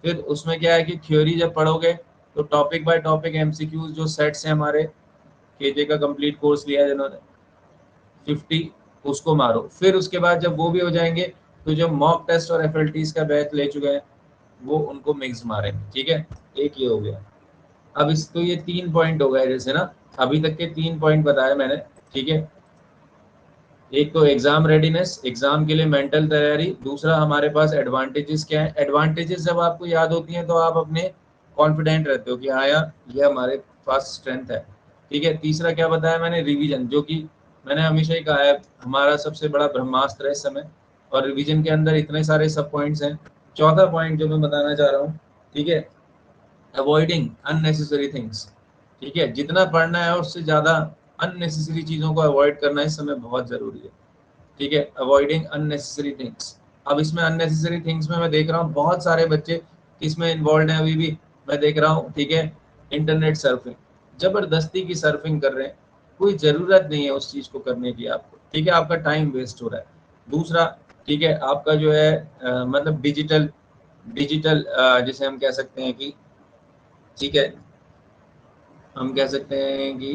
फिर उसमें क्या है कि थ्योरी जब पढ़ोगे तो टॉपिक बाय टॉपिक एमसीक्यूज जो सेट्स हैं हमारे, केजे का कंप्लीट कोर्स लिया है जिन्होंने 50, उसको मारो। फिर उसके बाद जब वो भी हो जाएंगे तो जो मॉक टेस्ट और एफएलटीज का बैच ले चुके हैं वो उनको मिक्स मारे, ठीक है। एक ये हो गया। अब इस तो ये 3 पॉइंट हो गए जैसे ना, अभी तक के 3 पॉइंट बताए मैंने, ठीक है। एक तो एग्जाम रेडीनेस, एग्जाम के लिए मेंटल तैयारी। दूसरा हमारे पास एडवांटेजेस क्या है, एडवांटेजेस जब आपको याद होती हैं तो आप अपने कॉन्फिडेंट रहते हो कि हाँ यार ये हमारे पास स्ट्रेंथ है, ठीक है। तीसरा क्या बताया मैंने, रिवीजन, जो कि मैंने हमेशा ही कहा है हमारा सबसे बड़ा ब्रह्मास्त्र है इस समय, और रिवीजन के अंदर इतने सारे सब पॉइंट्स हैं। चौथा पॉइंट जो मैं बताना चाह रहा हूँ, ठीक है, अवॉइडिंग अननेसेसरी थिंग्स, ठीक है, जितना पढ़ना है उससे ज़्यादा अननेसेसरी चीज़ों को अवॉइड करना इस समय बहुत ज़रूरी है, ठीक है, अवॉइडिंग अननेसेसरी थिंग्स। अब इसमें अननेसेसरी थिंग्स में मैं देख रहा हूँ बहुत सारे बच्चे इसमें इन्वॉल्व हैं अभी भी, मैं देख रहा हूँ, ठीक है। इंटरनेट सर्फिंग, जबरदस्ती की सर्फिंग कर रहे हैं, कोई ज़रूरत नहीं है उस चीज़ को करने की आपको, ठीक है, आपका टाइम वेस्ट हो रहा है। दूसरा, ठीक है, आपका जो है मतलब डिजिटल डिजिटल जिसे हम कह सकते हैं कि, ठीक है, हम कह सकते हैं कि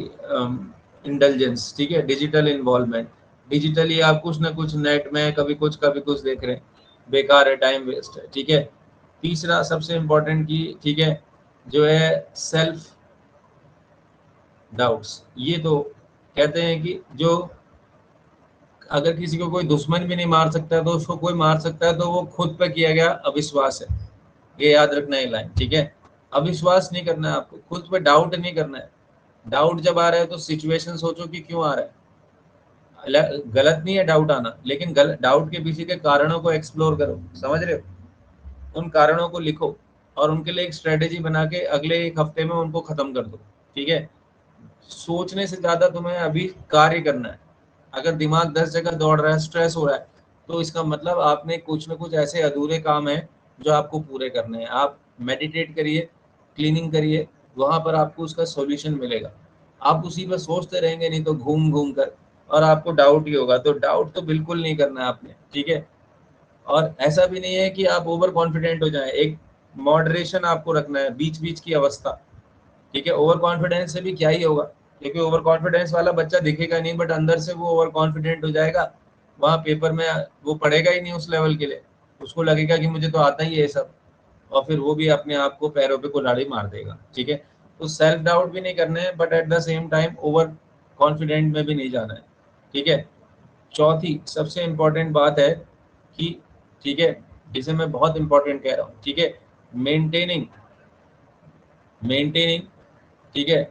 इंटेलिजेंस, ठीक है, डिजिटल इन्वॉल्वमेंट, डिजिटली आप कुछ ना कुछ नेट में कभी कुछ देख रहे हैं, बेकार है, टाइम वेस्ट है, ठीक है। तीसरा सबसे इम्पोर्टेंट की, ठीक है, जो है सेल्फ डाउट्स, ये तो कहते हैं कि जो अगर किसी को कोई दुश्मन भी नहीं मार सकता है तो उसको कोई मार सकता है तो वो खुद पे किया गया अविश्वास है, ये याद रखना है लाइन, ठीक है। अविश्वास नहीं करना है आपको, खुद पे डाउट नहीं करना है। डाउट जब आ रहा है तो सिचुएशन सोचो कि क्यों आ रहा है, गलत नहीं है डाउट आना, लेकिन डाउट के पीछे के कारणों को एक्सप्लोर करो, समझ रहे हो, उन कारणों को लिखो और उनके लिए एक स्ट्रेटेजी बना के अगले एक हफ्ते में उनको खत्म कर दो, ठीक है। सोचने से ज्यादा तुम्हें अभी कार्य करना है। अगर दिमाग 10 जगह दौड़ रहा है, स्ट्रेस हो रहा है, तो इसका मतलब आपने कुछ ना कुछ ऐसे अधूरे काम है जो आपको पूरे करने हैं। आप मेडिटेट करिए, क्लीनिंग करिए, वहां पर आपको उसका सॉल्यूशन मिलेगा। आप उसी पर सोचते रहेंगे नहीं तो घूम घूम कर, और आपको डाउट ही होगा, तो डाउट तो बिल्कुल नहीं करना है आपने, ठीक है। और ऐसा भी नहीं है कि आप ओवर कॉन्फिडेंट हो जाए, एक मॉडरेशन आपको रखना है, बीच बीच की अवस्था, ठीक है। ओवर कॉन्फिडेंस से भी क्या ही होगा, क्योंकि ओवर कॉन्फिडेंस वाला बच्चा दिखेगा नहीं बट अंदर से वो ओवर कॉन्फिडेंट हो जाएगा, वहाँ पेपर में वो पढ़ेगा ही नहीं उस लेवल के लिए, उसको लगेगा कि मुझे तो आता ही है सब, और फिर वो भी अपने आप को पैरों पे कुल्हाड़ी मार देगा, ठीक है। तो सेल्फ डाउट भी नहीं करने हैं but at the same time over confident में भी नहीं जाना है, ठीक है। चौथी सबसे इम्पोर्टेंट बात है कि, ठीक है, जिसे मैं बहुत इंपॉर्टेंट कह रहा हूँ, ठीक है, मेंटेनिंग मेंटेनिंग ठीक है,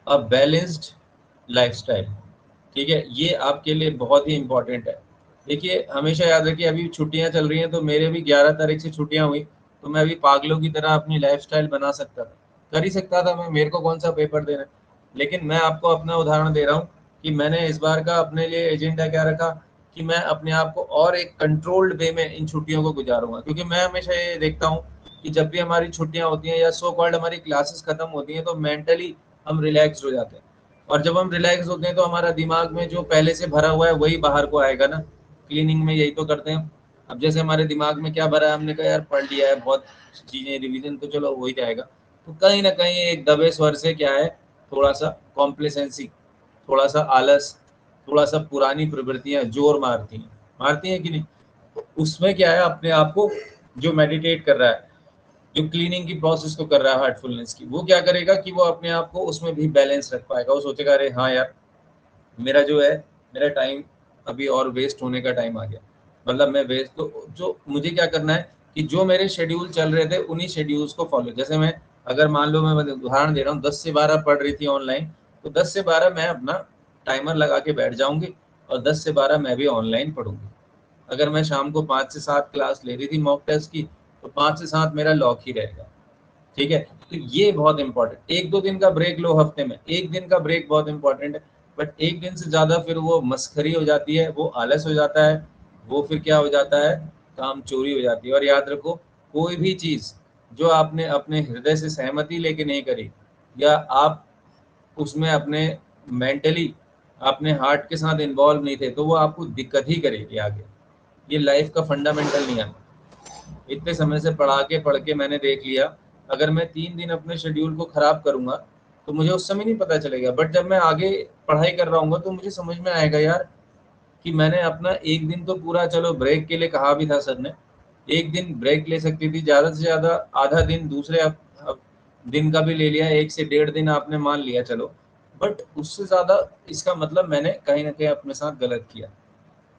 अ बैलेंस्ड लाइफस्टाइल, ठीक है, ये आपके लिए बहुत ही इंपॉर्टेंट है। देखिए हमेशा याद रखिए, अभी छुट्टियां चल रही हैं तो मेरे भी 11 तारीख से छुट्टियां हुई, तो मैं अभी पागलों की तरह अपनी लाइफस्टाइल बना सकता था, कर ही सकता था मैं, मेरे को कौन सा पेपर देना है। लेकिन मैं आपको अपना उदाहरण दे रहा हूँ कि मैंने इस बार का अपने लिए एजेंडा क्या रखा कि मैं अपने आप को और एक कंट्रोल्ड वे में इन छुट्टियों को गुजारूंगा, क्योंकि मैं हमेशा ये देखता हूँ कि जब भी हमारी छुट्टियां होती हैं या सो कॉल्ड हमारी क्लासेस खत्म होती हैं तो मेंटली हम रिलैक्स हो जाते हैं, और जब हम रिलैक्स होते हैं तो हमारा दिमाग में जो पहले से भरा हुआ है वही बाहर को आएगा ना, क्लीनिंग में यही तो करते हैं। अब जैसे हमारे दिमाग में क्या भरा है, हमने कहा यार पढ़ लिया है बहुत चीजें, रिवीजन तो चलो हो ही जाएगा, तो कहीं ना कहीं एक दबे स्वर से क्या है, थोड़ा सा कॉम्प्लेसेंसी, थोड़ा सा आलस, थोड़ा सा पुरानी प्रवृत्तियां जोर मारती हैं कि नहीं। तो उसमें क्या है, अपने आप को जो मेडिटेट कर रहा है, जो क्लीनिंग की प्रोसेस को कर रहा है हार्टफुलनेस की, वो क्या करेगा कि वो अपने आप को उसमें भी बैलेंस रख पाएगा। वो सोचेगा अरे हाँ यार, मेरा जो है, मेरा टाइम अभी और वेस्ट होने का टाइम आ गया, मतलब मैं वेस्ट, तो जो मुझे क्या करना है कि जो मेरे शेड्यूल चल रहे थे उन्हीं शेड्यूल्स को फॉलो, जैसे मैं अगर मान लो मैं उदाहरण दे रहा हूँ 10 से 12 पढ़ रही थी ऑनलाइन, तो 10 से 12 मैं अपना टाइमर लगा के बैठ जाऊंगी और 10 से 12 मैं भी ऑनलाइन पढ़ूंगी। अगर मैं शाम को 5 से 7 क्लास ले रही थी मॉक टेस्ट की, तो 5 से 7 मेरा लॉक ही रहेगा। ठीक है, तो ये बहुत इंपॉर्टेंट, एक दो दिन का ब्रेक लो हफ्ते में, एक दिन का ब्रेक बहुत इंपॉर्टेंट है, बट एक दिन से ज्यादा फिर वो मस्खरी हो जाती है, वो आलस हो जाता है, वो फिर क्या हो जाता है, काम चोरी हो जाती है। और याद रखो, कोई भी चीज जो आपने अपने हृदय से सहमति लेके नहीं करी, या आप उसमें अपने मेंटली अपने हार्ट के साथ इन्वॉल्व नहीं थे, तो वो आपको दिक्कत ही करेगी आगे। ये लाइफ का फंडामेंटल नियम है। इतने समय से पढ़ के मैंने देख लिया, अगर मैं 3 दिन अपने शेड्यूल को खराब करूंगा तो मुझे उस समय नहीं पता चलेगा, बट जब मैं आगे पढ़ाई कर रहा हूँ तो मुझे समझ में आएगा यार कि मैंने अपना एक दिन तो पूरा, चलो ब्रेक के लिए कहा भी था सर ने, एक दिन ब्रेक ले सकती थी, ज्यादा से ज्यादा आधा दिन दूसरे दिन का भी ले लिया, 1 से 1.5 दिन आपने मान लिया चलो, बट उससे ज्यादा इसका मतलब मैंने कहीं ना कहीं अपने साथ गलत किया।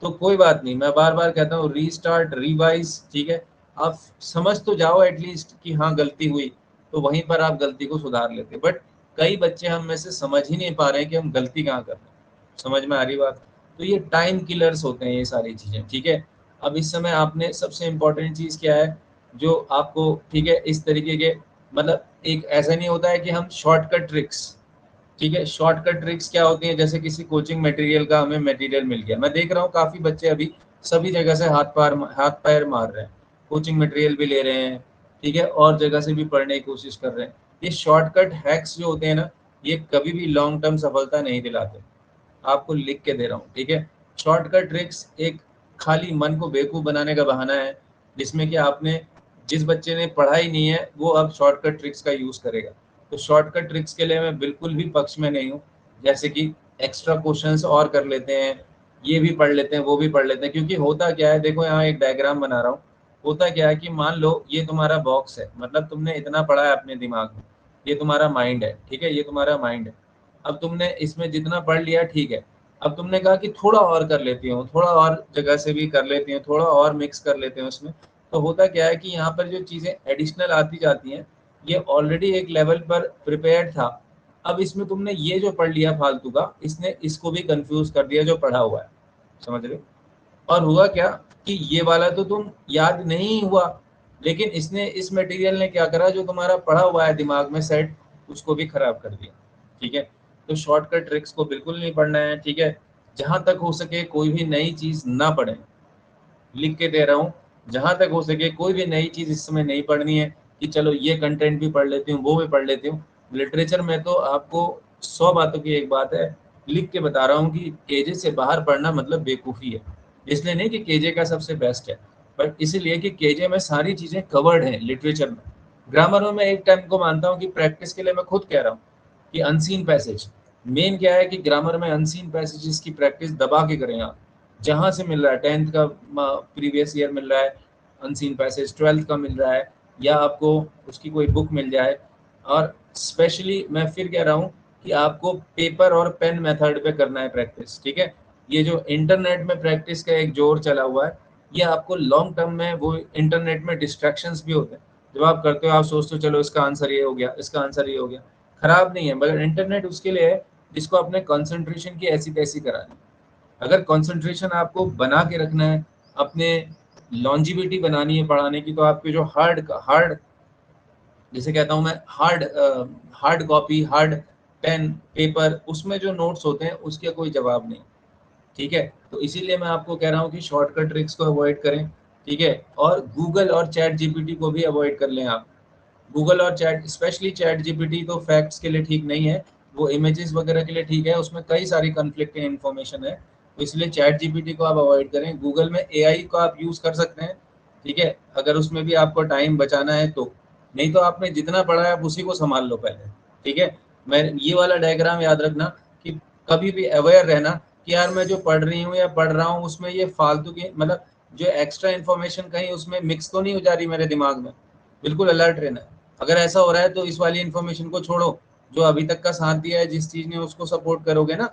तो कोई बात नहीं, मैं बार बार कहता हूँ रीस्टार्ट रिवाइज, ठीक है, आप समझ तो जाओ एटलीस्ट कि हाँ गलती हुई, तो वहीं पर आप गलती को सुधार लेते। बट कई बच्चे हम में से समझ ही नहीं पा रहे हैं कि हम गलती कहाँ कर रहे हैं। समझ में आ रही बात? तो ये टाइम किलर्स होते हैं ये सारी चीजें, ठीक है। अब इस समय आपने सबसे इम्पोर्टेंट चीज क्या है जो आपको, ठीक है, इस तरीके के, मतलब एक ऐसा नहीं होता है कि हम शॉर्टकट ट्रिक्स, ठीक है, शॉर्टकट ट्रिक्स क्या होती हैं, जैसे किसी कोचिंग मटेरियल का हमें मटेरियल मिल गया, मैं देख रहा हूँ काफी बच्चे अभी सभी जगह से हाथ पैर मार रहे हैं, कोचिंग मटेरियल भी ले रहे हैं, ठीक है, और जगह से भी पढ़ने की कोशिश कर रहे हैं। ये शॉर्टकट हैक्स जो होते हैं ना, ये कभी भी लॉन्ग टर्म सफलता नहीं दिलाते। आपको लिख के दे रहा हूँ, ठीक है। शॉर्टकट ट्रिक्स एक खाली मन को बेवकूफ बनाने का बहाना है, जिसमें कि आपने, जिस बच्चे ने पढ़ाई नहीं है वो अब शॉर्टकट ट्रिक्स का यूज करेगा। तो शॉर्टकट ट्रिक्स के लिए मैं बिल्कुल भी पक्ष में नहीं हूँ। जैसे कि एक्स्ट्रा क्वेश्चंस और कर लेते हैं, ये भी पढ़ लेते हैं, वो भी पढ़ लेते हैं, क्योंकि होता क्या है, देखो यहाँ एक डायग्राम बना रहा हूँ। होता क्या है कि मान लो ये तुम्हारा बॉक्स है, मतलब तुमने इतना पढ़ा है अपने दिमाग में, ये तुम्हारा माइंड है, ठीक है, ये तुम्हारा माइंड है। अब तुमने इसमें जितना पढ़ लिया ठीक है, अब तुमने कहा कि थोड़ा और कर लेती हूँ, थोड़ा और जगह से भी कर लेती हूँ, थोड़ा और मिक्स कर लेते हैं उसमें। तो होता क्या है कि यहाँ पर जो चीज़ें एडिशनल आती जाती हैं, ये ऑलरेडी एक लेवल पर प्रिपेयर्ड था। अब इसमें तुमने ये जो पढ़ लिया फालतू का, इसने इसको भी कंफ्यूज कर दिया जो पढ़ा हुआ है। समझ रहे हो? और हुआ क्या कि ये वाला तो तुम याद नहीं हुआ, लेकिन इसने, इस मटेरियल ने क्या करा, जो तुम्हारा पढ़ा हुआ है दिमाग में सेट, उसको भी खराब कर दिया। ठीक है, तो शॉर्टकट ट्रिक्स को बिल्कुल नहीं पढ़ना है, ठीक है। जहां तक हो सके कोई भी नई चीज ना पढ़ें, लिख के दे रहा हूँ, जहां तक हो सके कोई भी नई चीज इस समय नहीं पढ़नी है कि चलो ये कंटेंट भी पढ़ लेती हूँ, वो भी पढ़ लेती हूँ। लिटरेचर में तो आपको 100 बातों की एक बात है, लिख के बता रहा हूँ कि केजे से बाहर पढ़ना मतलब बेवकूफ़ी है। इसलिए नहीं कि केजे का सबसे बेस्ट है, बट इसीलिए कि केजे में सारी चीज़ें कवर्ड हैं लिटरेचर में। ग्रामर में मैं एक टाइम को मानता हूँ कि प्रैक्टिस के लिए मैं खुद कह रहा हूँ कि अनसीन पैसेज मेन क्या है, कि ग्रामर में अनसीन पैसेजेस की प्रैक्टिस दबा के करें आप। जहाँ से मिल रहा है, 10th का प्रीवियस ईयर मिल रहा है अनसीन पैसेज, 12th का मिल रहा है, या आपको उसकी कोई बुक मिल जाए। और स्पेशली मैं फिर कह रहा हूँ कि आपको पेपर और पेन मेथड पे करना है प्रैक्टिस, ठीक है। ये जो इंटरनेट में प्रैक्टिस का एक जोर चला हुआ है, ये आपको लॉन्ग टर्म में, वो इंटरनेट में डिस्ट्रैक्शंस भी होते हैं, जब आप करते हो आप सोचते हो चलो इसका आंसर ये हो गया, इसका आंसर ये हो गया। खराब नहीं है, मगर इंटरनेट उसके लिए है जिसको अपने कंसंट्रेशन की ऐसी तैसी करानी। अगर कंसंट्रेशन आपको बना के रखना है, अपने लॉन्जिविटी बनानी है पढ़ाने की, तो आपके जो हार्ड, जैसे कहता हूँ मैं, hard copy, hard pen paper, उसमें जो नोट्स होते हैं उसके कोई जवाब नहीं। ठीक है, तो इसीलिए मैं आपको कह रहा हूँ कि शॉर्टकट ट्रिक्स को अवॉइड करें, ठीक है। और गूगल और चैट जीपीटी को भी अवॉइड कर लें आप। गूगल और चैट, स्पेशली चैट जीपीटी तो फैक्ट्स के लिए ठीक नहीं है, वो इमेजेस वगैरह के लिए ठीक है, उसमें कई सारी कन्फ्लिक्टिंग इन्फॉर्मेशन है, तो इसलिए चैट जीपीटी को आप अवॉइड करें। गूगल में एआई को आप यूज़ कर सकते हैं, ठीक है, अगर उसमें भी आपको टाइम बचाना है तो। नहीं तो आपने जितना पढ़ा है आप उसी को संभाल लो पहले, ठीक है। मैं ये वाला डायग्राम याद रखना कि कभी भी अवेयर रहना कि यार मैं जो पढ़ रही हूँ या पढ़ रहा हूँ उसमें ये फालतू की मतलब जो एक्स्ट्रा इन्फॉर्मेशन कहीं उसमें मिक्स तो नहीं हो जा रही मेरे दिमाग में, बिल्कुल अलर्ट रहना है। अगर ऐसा हो रहा है तो इस वाली इन्फॉर्मेशन को छोड़ो, जो अभी तक का साथ दिया है जिस चीज ने उसको सपोर्ट करोगे ना,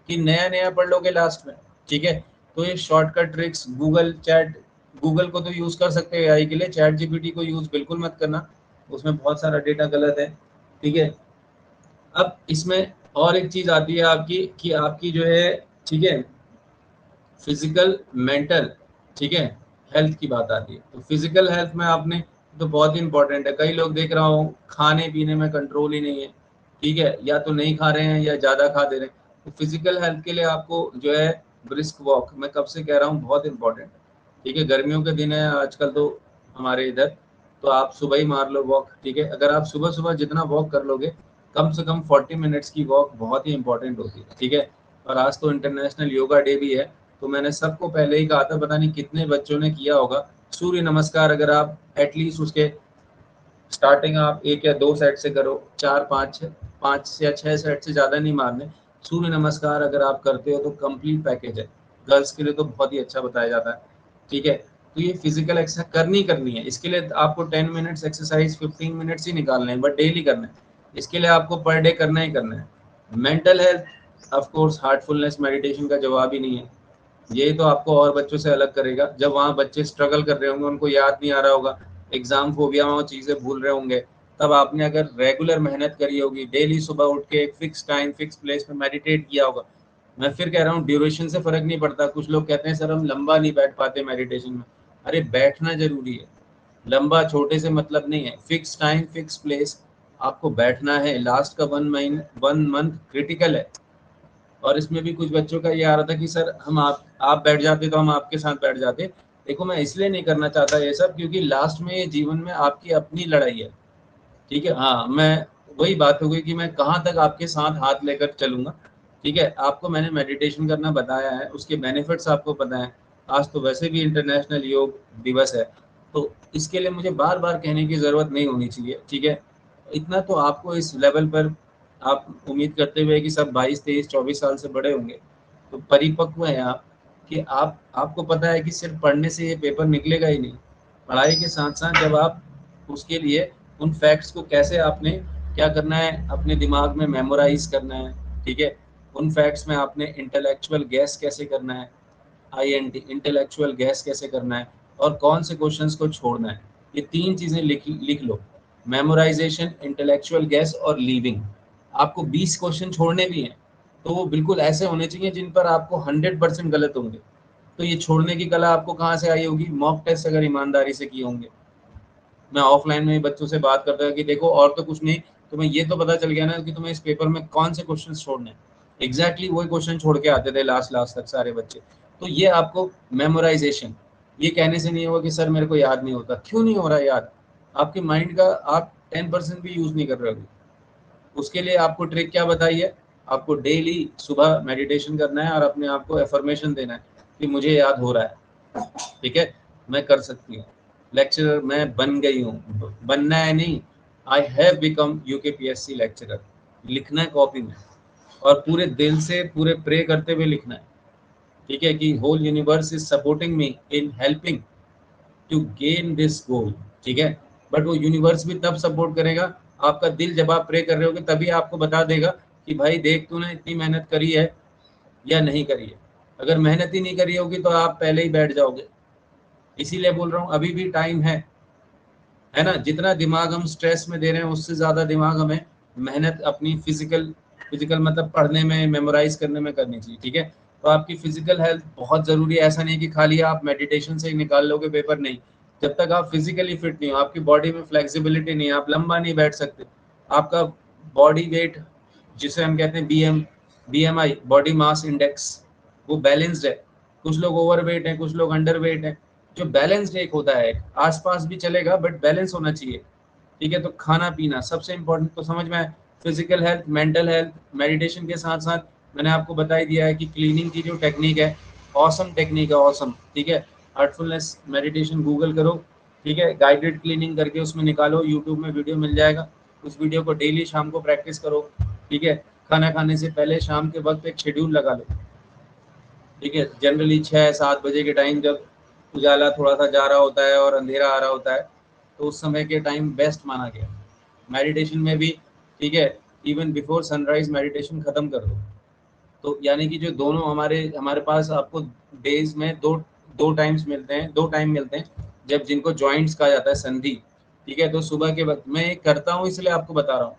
कि नया नया पढ़ लोगे लास्ट में, ठीक है। तो ये shortcut tricks Google chat, Google को तो यूज कर सकते हो एआई के लिए, चैट जीपीटी को यूज बिल्कुल मत करना, उसमें बहुत सारा डेटा गलत है, ठीक है। अब इसमें और एक चीज आती है आपकी कि आपकी जो है, ठीक है, फिजिकल मेंटल, ठीक है, हेल्थ की बात आती है। तो फिजिकल हेल्थ में आपने तो बहुत ही इंपॉर्टेंट है, कई लोग देख रहा हूँ खाने पीने में कंट्रोल ही नहीं है, ठीक है, या तो नहीं खा रहे हैं या ज्यादा खा दे रहे हैं। तो फिजिकल हेल्थ के लिए आपको जो है ब्रिस्क वॉक, मैं कब से कह रहा हूँ, बहुत इंपॉर्टेंट है, ठीक है। गर्मियों के दिन है आजकल तो हमारे इधर, तो आप सुबह ही मार लो वॉक, ठीक है। अगर आप सुबह सुबह जितना वॉक कर लोगे, कम से कम 40 मिनट्स की वॉक बहुत ही इंपॉर्टेंट होती है, ठीक है। और आज तो इंटरनेशनल योगा डे भी है, तो मैंने सबको पहले ही कहा था, पता नहीं कितने बच्चों ने किया होगा। सूर्य नमस्कार अगर आप एटलीस्ट उसके स्टार्टिंग आप 1 या 2 सेट से करो, 4 5 5 या 6 सेट से ज्यादा नहीं मारने। सूर्य नमस्कार अगर आप करते हो तो कंप्लीट पैकेज है, गर्ल्स के लिए तो बहुत ही अच्छा बताया जाता है, ठीक है। तो ये फिजिकल एक्सरसाइज करनी है, इसके लिए आपको 10 मिनट्स एक्सरसाइज 15 मिनट्स ही निकालने हैं, बट डेली करना है, इसके लिए आपको पर डे करना ही करना है। Mental health of course Heartfulness meditation का जवाब ही नहीं है, ये तो आपको और बच्चों से अलग करेगा। जब वहाँ बच्चे स्ट्रगल कर रहे होंगे, उनको याद नहीं आ रहा होगा, एग्जाम फोबिया में वो चीजें भूल रहे होंगे, तब आपने अगर रेगुलर मेहनत करी होगी, डेली सुबह उठ के एक फिक्स टाइम फिक्स प्लेस में मेडिटेट किया होगा। मैं फिर कह रहा हूँ ड्यूरेशन से फर्क नहीं पड़ता। कुछ लोग कहते हैं सर हम लंबा नहीं बैठ पाते मेडिटेशन में, अरे बैठना जरूरी है, लंबा छोटे से मतलब नहीं है, फिक्स टाइम फिक्स प्लेस आपको बैठना है। लास्ट का 1 मंथ क्रिटिकल है। और इसमें भी कुछ बच्चों का ये आ रहा था कि सर हम आप बैठ जाते तो हम आपके साथ बैठ जाते। देखो मैं इसलिए नहीं करना चाहता ये सब क्योंकि लास्ट में ये जीवन में आपकी अपनी लड़ाई है, ठीक है। हाँ, मैं वही बात हो गई कि मैं कहाँ तक आपके साथ हाथ लेकर चलूंगा, ठीक है। आपको मैंने मेडिटेशन करना बताया है, उसके बेनिफिट्स आपको पता है। आज तो वैसे भी इंटरनेशनल योग दिवस है, तो इसके लिए मुझे बार बार कहने की जरूरत नहीं होनी चाहिए, ठीक है। इतना तो आपको इस लेवल पर आप उम्मीद करते हुए कि सब 22 23 24 साल से बड़े होंगे, तो परिपक्व हैं आप, कि आपको पता है कि सिर्फ पढ़ने से ये पेपर निकलेगा ही नहीं। पढ़ाई के साथ साथ जब आप उसके लिए उन फैक्ट्स को कैसे आपने क्या करना है, अपने दिमाग में मेमोराइज करना है, ठीक है। उन फैक्ट्स में आपने इंटेलेक्चुअल गैस कैसे करना है, आईएनटी इंटेलेक्चुअल गैस कैसे करना है, और कौन से क्वेश्चंस को छोड़ना है, ये 3 चीजें लिख लो। मेमोराइजेशन, इंटेलेक्चुअल गैस और लीविंग। आपको 20 क्वेश्चन छोड़ने भी हैं, तो वो बिल्कुल ऐसे होने चाहिए जिन पर आपको 100% गलत होंगे। तो ये छोड़ने की कला आपको कहाँ से आई होगी, मॉक टेस्ट अगर ईमानदारी से किए होंगे। मैं ऑफलाइन में बच्चों से बात करता था कि देखो और तो कुछ नहीं, तुम्हें ये तो पता चल गया ना कि तुम्हें इस पेपर में कौन से क्वेश्चन छोड़ने हैं। एग्जैक्टली वही क्वेश्चन छोड़ के आते थे लास्ट लास्ट तक सारे बच्चे। तो ये आपको मेमोराइजेशन, ये कहने से नहीं होगा कि सर मेरे को याद नहीं होता। क्यों नहीं हो रहा याद, आपके माइंड का आप 10% भी यूज नहीं कर रहे हो। उसके लिए आपको ट्रिक क्या बताई है, आपको डेली सुबह मेडिटेशन करना है और अपने आप को एफर्मेशन देना है कि मुझे याद हो रहा है, ठीक है, मैं कर सकती हूँ, लेक्चरर मैं बन गई हूँ, बनना है नहीं, I have become UKPSC lecturer. लिखना है कॉपी में और पूरे दिल से पूरे प्रे करते हुए लिखना है, ठीक है, कि whole universe is supporting me in helping to gain this goal, ठीक है। बट वो यूनिवर्स भी तब सपोर्ट करेगा, आपका दिल जब आप प्रे कर रहे होगे तभी आपको बता देगा कि भाई देख तूने इतनी मेहनत करी है या नहीं करी है। अगर मेहनत ही नहीं करी होगी तो आप पहले ही बैठ जाओगे। इसीलिए बोल रहा हूँ अभी भी टाइम है ना। जितना दिमाग हम स्ट्रेस में दे रहे हैं उससे ज्यादा दिमाग हमें मेहनत अपनी फिजिकल मतलब पढ़ने में मेमोराइज करने में करनी चाहिए, ठीक है। तो आपकी फिजिकल हेल्थ बहुत जरूरी है। ऐसा नहीं कि खाली आप मेडिटेशन से ही निकाल लोगे पेपर, नहीं। जब तक आप फिजिकली फिट नहीं हो, आपकी बॉडी में फ्लेक्सिबिलिटी नहीं है, आप लंबा नहीं बैठ सकते, आपका बॉडी वेट जिसे हम कहते हैं बीएमआई बॉडी मास इंडेक्स, वो बैलेंस्ड है। कुछ लोग ओवर वेट है, कुछ लोग अंडर वेट है। जो बैलेंस्ड एक होता है, आसपास भी चलेगा बट बैलेंस होना चाहिए, ठीक है। तो खाना पीना सबसे इंपॉर्टेंट, तो समझ में physical health, mental health, meditation के साथ साथ मैंने आपको बता ही दिया है कि क्लीनिंग की जो टेक्निक है, ऑसम टेक्निक है, ऑसम, ठीक है। हार्टफुलनेस मेडिटेशन गूगल करो, ठीक है, गाइडेड क्लीनिंग करके उसमें निकालो, यूट्यूब में वीडियो मिल जाएगा, उस वीडियो को डेली शाम को प्रैक्टिस करो। ठीक है, खाना खाने से पहले शाम के वक्त एक शेड्यूल लगा लो। ठीक है, जनरली 6-7 बजे के टाइम जब उजाला थोड़ा सा जा रहा होता है और अंधेरा आ रहा होता है, तो उस समय के टाइम बेस्ट माना गया। मेडिटेशन में भी ठीक है, इवन बिफोर सनराइज मेडिटेशन खत्म कर दो। तो यानी कि जो दोनों हमारे हमारे पास आपको डेज में दो टाइम्स मिलते हैं, 2 टाइम मिलते हैं जब जिनको जॉइंट्स कहा जाता है, संधि। ठीक है, तो सुबह के वक्त मैं करता हूँ, इसलिए आपको बता रहा हूँ।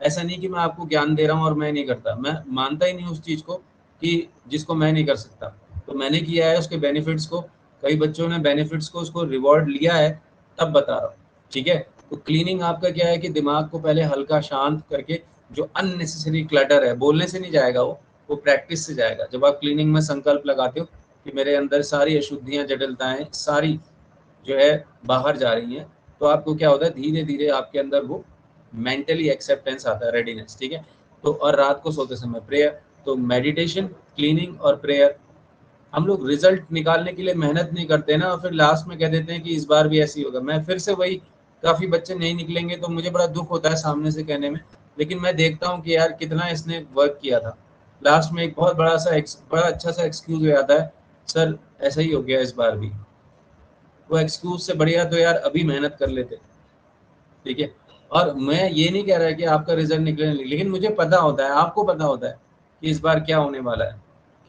ऐसा नहीं कि मैं आपको ज्ञान दे रहा हूँ और मैं नहीं करता, मैं मानता ही नहीं उस चीज़ को कि जिसको मैं नहीं कर सकता। तो मैंने किया है उसके बेनिफिट्स को, कई बच्चों ने बेनिफिट्स को उसको रिवॉर्ड लिया है, तब बता रहा हूँ। ठीक है, तो क्लीनिंग आपका क्या है कि दिमाग को पहले हल्का शांत करके, जो अननेसेसरी क्लटर है, बोलने से नहीं जाएगा वो प्रैक्टिस से जाएगा। जब आप क्लीनिंग में संकल्प लगाते हो कि मेरे अंदर सारी अशुद्धियां, जटिलताएं सारी जो है बाहर जा रही हैं, तो आपको क्या होता है, धीरे धीरे आपके अंदर वो मेंटली एक्सेप्टेंस आता है, रेडीनेस। ठीक है, तो और रात को सोते समय प्रेयर। तो मेडिटेशन, क्लीनिंग और प्रेयर। हम लोग रिजल्ट निकालने के लिए मेहनत नहीं करते ना, और फिर लास्ट में कह देते हैं कि इस बार भी ऐसे ही होगा। मैं फिर से वही, काफ़ी बच्चे नहीं निकलेंगे तो मुझे बड़ा दुख होता है सामने से कहने में, लेकिन मैं देखता हूँ कि यार कितना इसने वर्क किया था। लास्ट में एक बहुत बड़ा अच्छा सा एक्सक्यूज हो जाता है, सर ऐसा ही हो गया इस बार भी। वो एक्सक्यूज से बढ़िया तो यार अभी मेहनत कर लेते। ठीक है, और मैं ये नहीं कह रहा कि आपका रिजल्ट निकले नहीं, लेकिन मुझे पता होता है, आपको पता होता है कि इस बार क्या होने वाला है,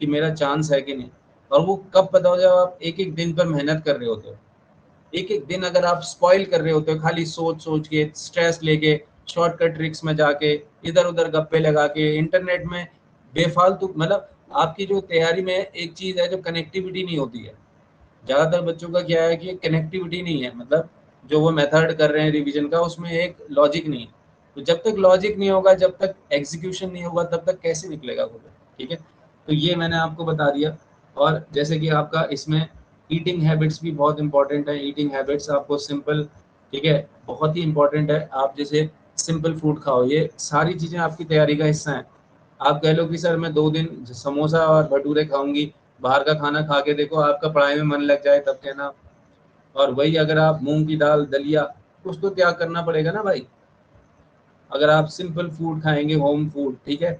कि मेरा चांस है कि नहीं। और वो कब पता हो, जब आप एक एक दिन पर मेहनत कर रहे होते हो। एक एक दिन अगर आप स्पॉइल कर रहे होते हो खाली सोच सोच के, स्ट्रेस लेके, शॉर्टकट ट्रिक्स में जाके, इधर उधर गप्पे लगा के, इंटरनेट में बेफालतू, मतलब आपकी जो तैयारी में एक चीज़ है जो कनेक्टिविटी नहीं होती है। ज़्यादातर बच्चों का क्या है कि कनेक्टिविटी नहीं है, मतलब जो वो मेथड कर रहे हैं रिवीजन का, उसमें एक लॉजिक नहीं है। तो जब तक लॉजिक नहीं होगा, जब तक एग्जीक्यूशन नहीं होगा, तब तक कैसे निकलेगा वो। ठीक है, तो ये मैंने आपको बता दिया। और जैसे कि आपका इसमें ईटिंग हैबिट्स भी बहुत इंपॉर्टेंट है। ईटिंग हैबिट्स आपको सिंपल, ठीक है, बहुत ही इंपॉर्टेंट है। आप जैसे सिंपल फूड खाओ, ये सारी चीज़ें आपकी तैयारी का हिस्सा हैं। आप कह लो कि सर मैं 2 दिन समोसा और भटूरे खाऊंगी, बाहर का खाना खा के देखो, आपका पढ़ाई में मन लग जाए तब कहना। और वही अगर आप मूंग की दाल, दलिया, कुछ तो त्याग करना पड़ेगा ना भाई। अगर आप सिंपल फूड खाएंगे, होम फूड, ठीक है,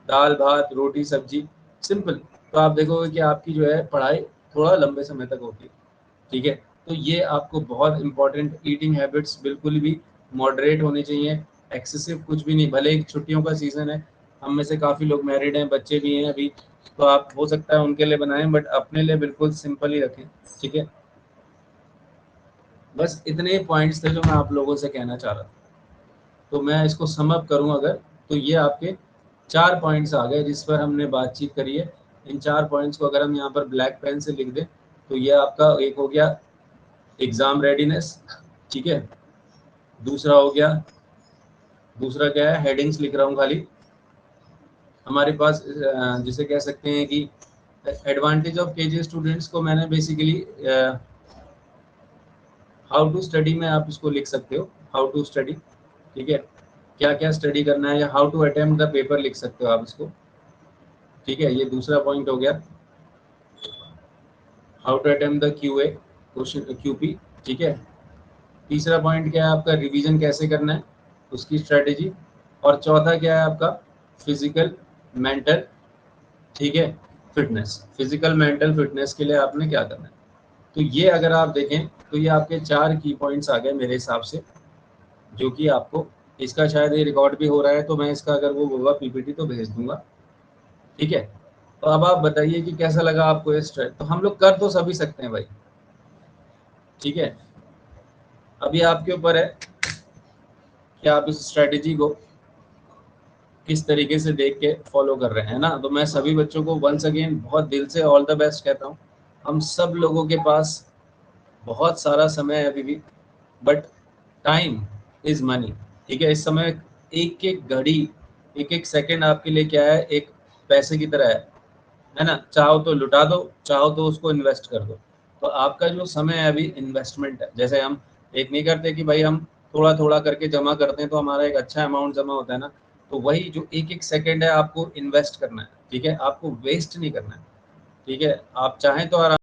दाल भात रोटी सब्जी, सिंपल, तो आप देखोगे कि आपकी जो है पढ़ाई थोड़ा लंबे समय तक होती है। ठीक है, तो ये आपको बहुत इंपॉर्टेंट, ईटिंग हैबिट्स बिल्कुल भी मॉडरेट होनी चाहिए, एक्सेसिव कुछ भी नहीं। भले एक छुट्टियों का सीज़न है, हम में से काफ़ी लोग मैरिड हैं, बच्चे भी हैं अभी, तो आप हो सकता है उनके लिए बनाएं, बट अपने लिए बिल्कुल सिंपल ही रखें। ठीक है, बस इतने पॉइंट्स थे जो मैं आप लोगों से कहना चाह रहा था। तो मैं इसको सम अप करूं अगर, तो ये आपके 4 पॉइंट्स आ गए जिस पर हमने बातचीत करी है। इन 4 पॉइंट्स को अगर हम यहाँ पर ब्लैक पेन से लिख दें, तो ये आपका एक हो गया एग्जाम रेडीनेस। ठीक है, दूसरा हो गया, दूसरा क्या है, हेडिंग्स लिख रहा हूँ खाली हमारे पास, जिसे कह सकते हैं कि एडवांटेज ऑफ केजी स्टूडेंट्स को मैंने बेसिकली हाउ टू स्टडी में आप इसको लिख सकते हो, हाउ टू स्टडी। ठीक है, क्या क्या स्टडी करना है, या how to attempt the paper लिख सकते हो आप इसको। ठीक है, ये दूसरा पॉइंट हो गया, how to attempt the QA, question QP. ठीक है, तीसरा पॉइंट क्या है आपका, रिवीजन कैसे करना है, उसकी स्ट्रेटेजी। और चौथा क्या है आपका, फिजिकल मेंटल, ठीक है, फिटनेस। फिजिकल मेंटल फिटनेस के लिए आपने क्या करना है। तो ये अगर आप देखें, तो ये आपके 4 की पॉइंट्स आ गए मेरे हिसाब से, जो कि आपको, इसका शायद ये रिकॉर्ड भी हो रहा है, तो मैं इसका अगर वो होगा पीपीटी तो भेज दूंगा। ठीक है, तो अब आप बताइए कि कैसा लगा आपको ये स्ट्रेट। तो हम लोग कर तो सभी सकते हैं भाई। ठीक है, अभी आपके ऊपर है कि आप इस स्ट्रेटेजी को किस तरीके से देख के फॉलो कर रहे हैं ना। तो मैं सभी बच्चों को वंस अगेन बहुत दिल से ऑल द बेस्ट कहता हूँ। हम सब लोगों के पास बहुत सारा समय है अभी भी, बट टाइम इज मनी। ठीक है, इस समय एक एक घड़ी, एक एक सेकंड आपके लिए क्या है, एक पैसे की तरह है ना। चाहो तो लुटा दो, चाहो तो उसको इन्वेस्ट कर दो। तो आपका जो समय है अभी इन्वेस्टमेंट है। जैसे हम एक नहीं करते कि भाई हम थोड़ा थोड़ा करके जमा करते हैं तो हमारा एक अच्छा अमाउंट जमा होता है ना, तो वही जो एक एक सेकंड है आपको इन्वेस्ट करना है। ठीक है, आपको वेस्ट नहीं करना है। ठीक है, आप चाहें तो आराम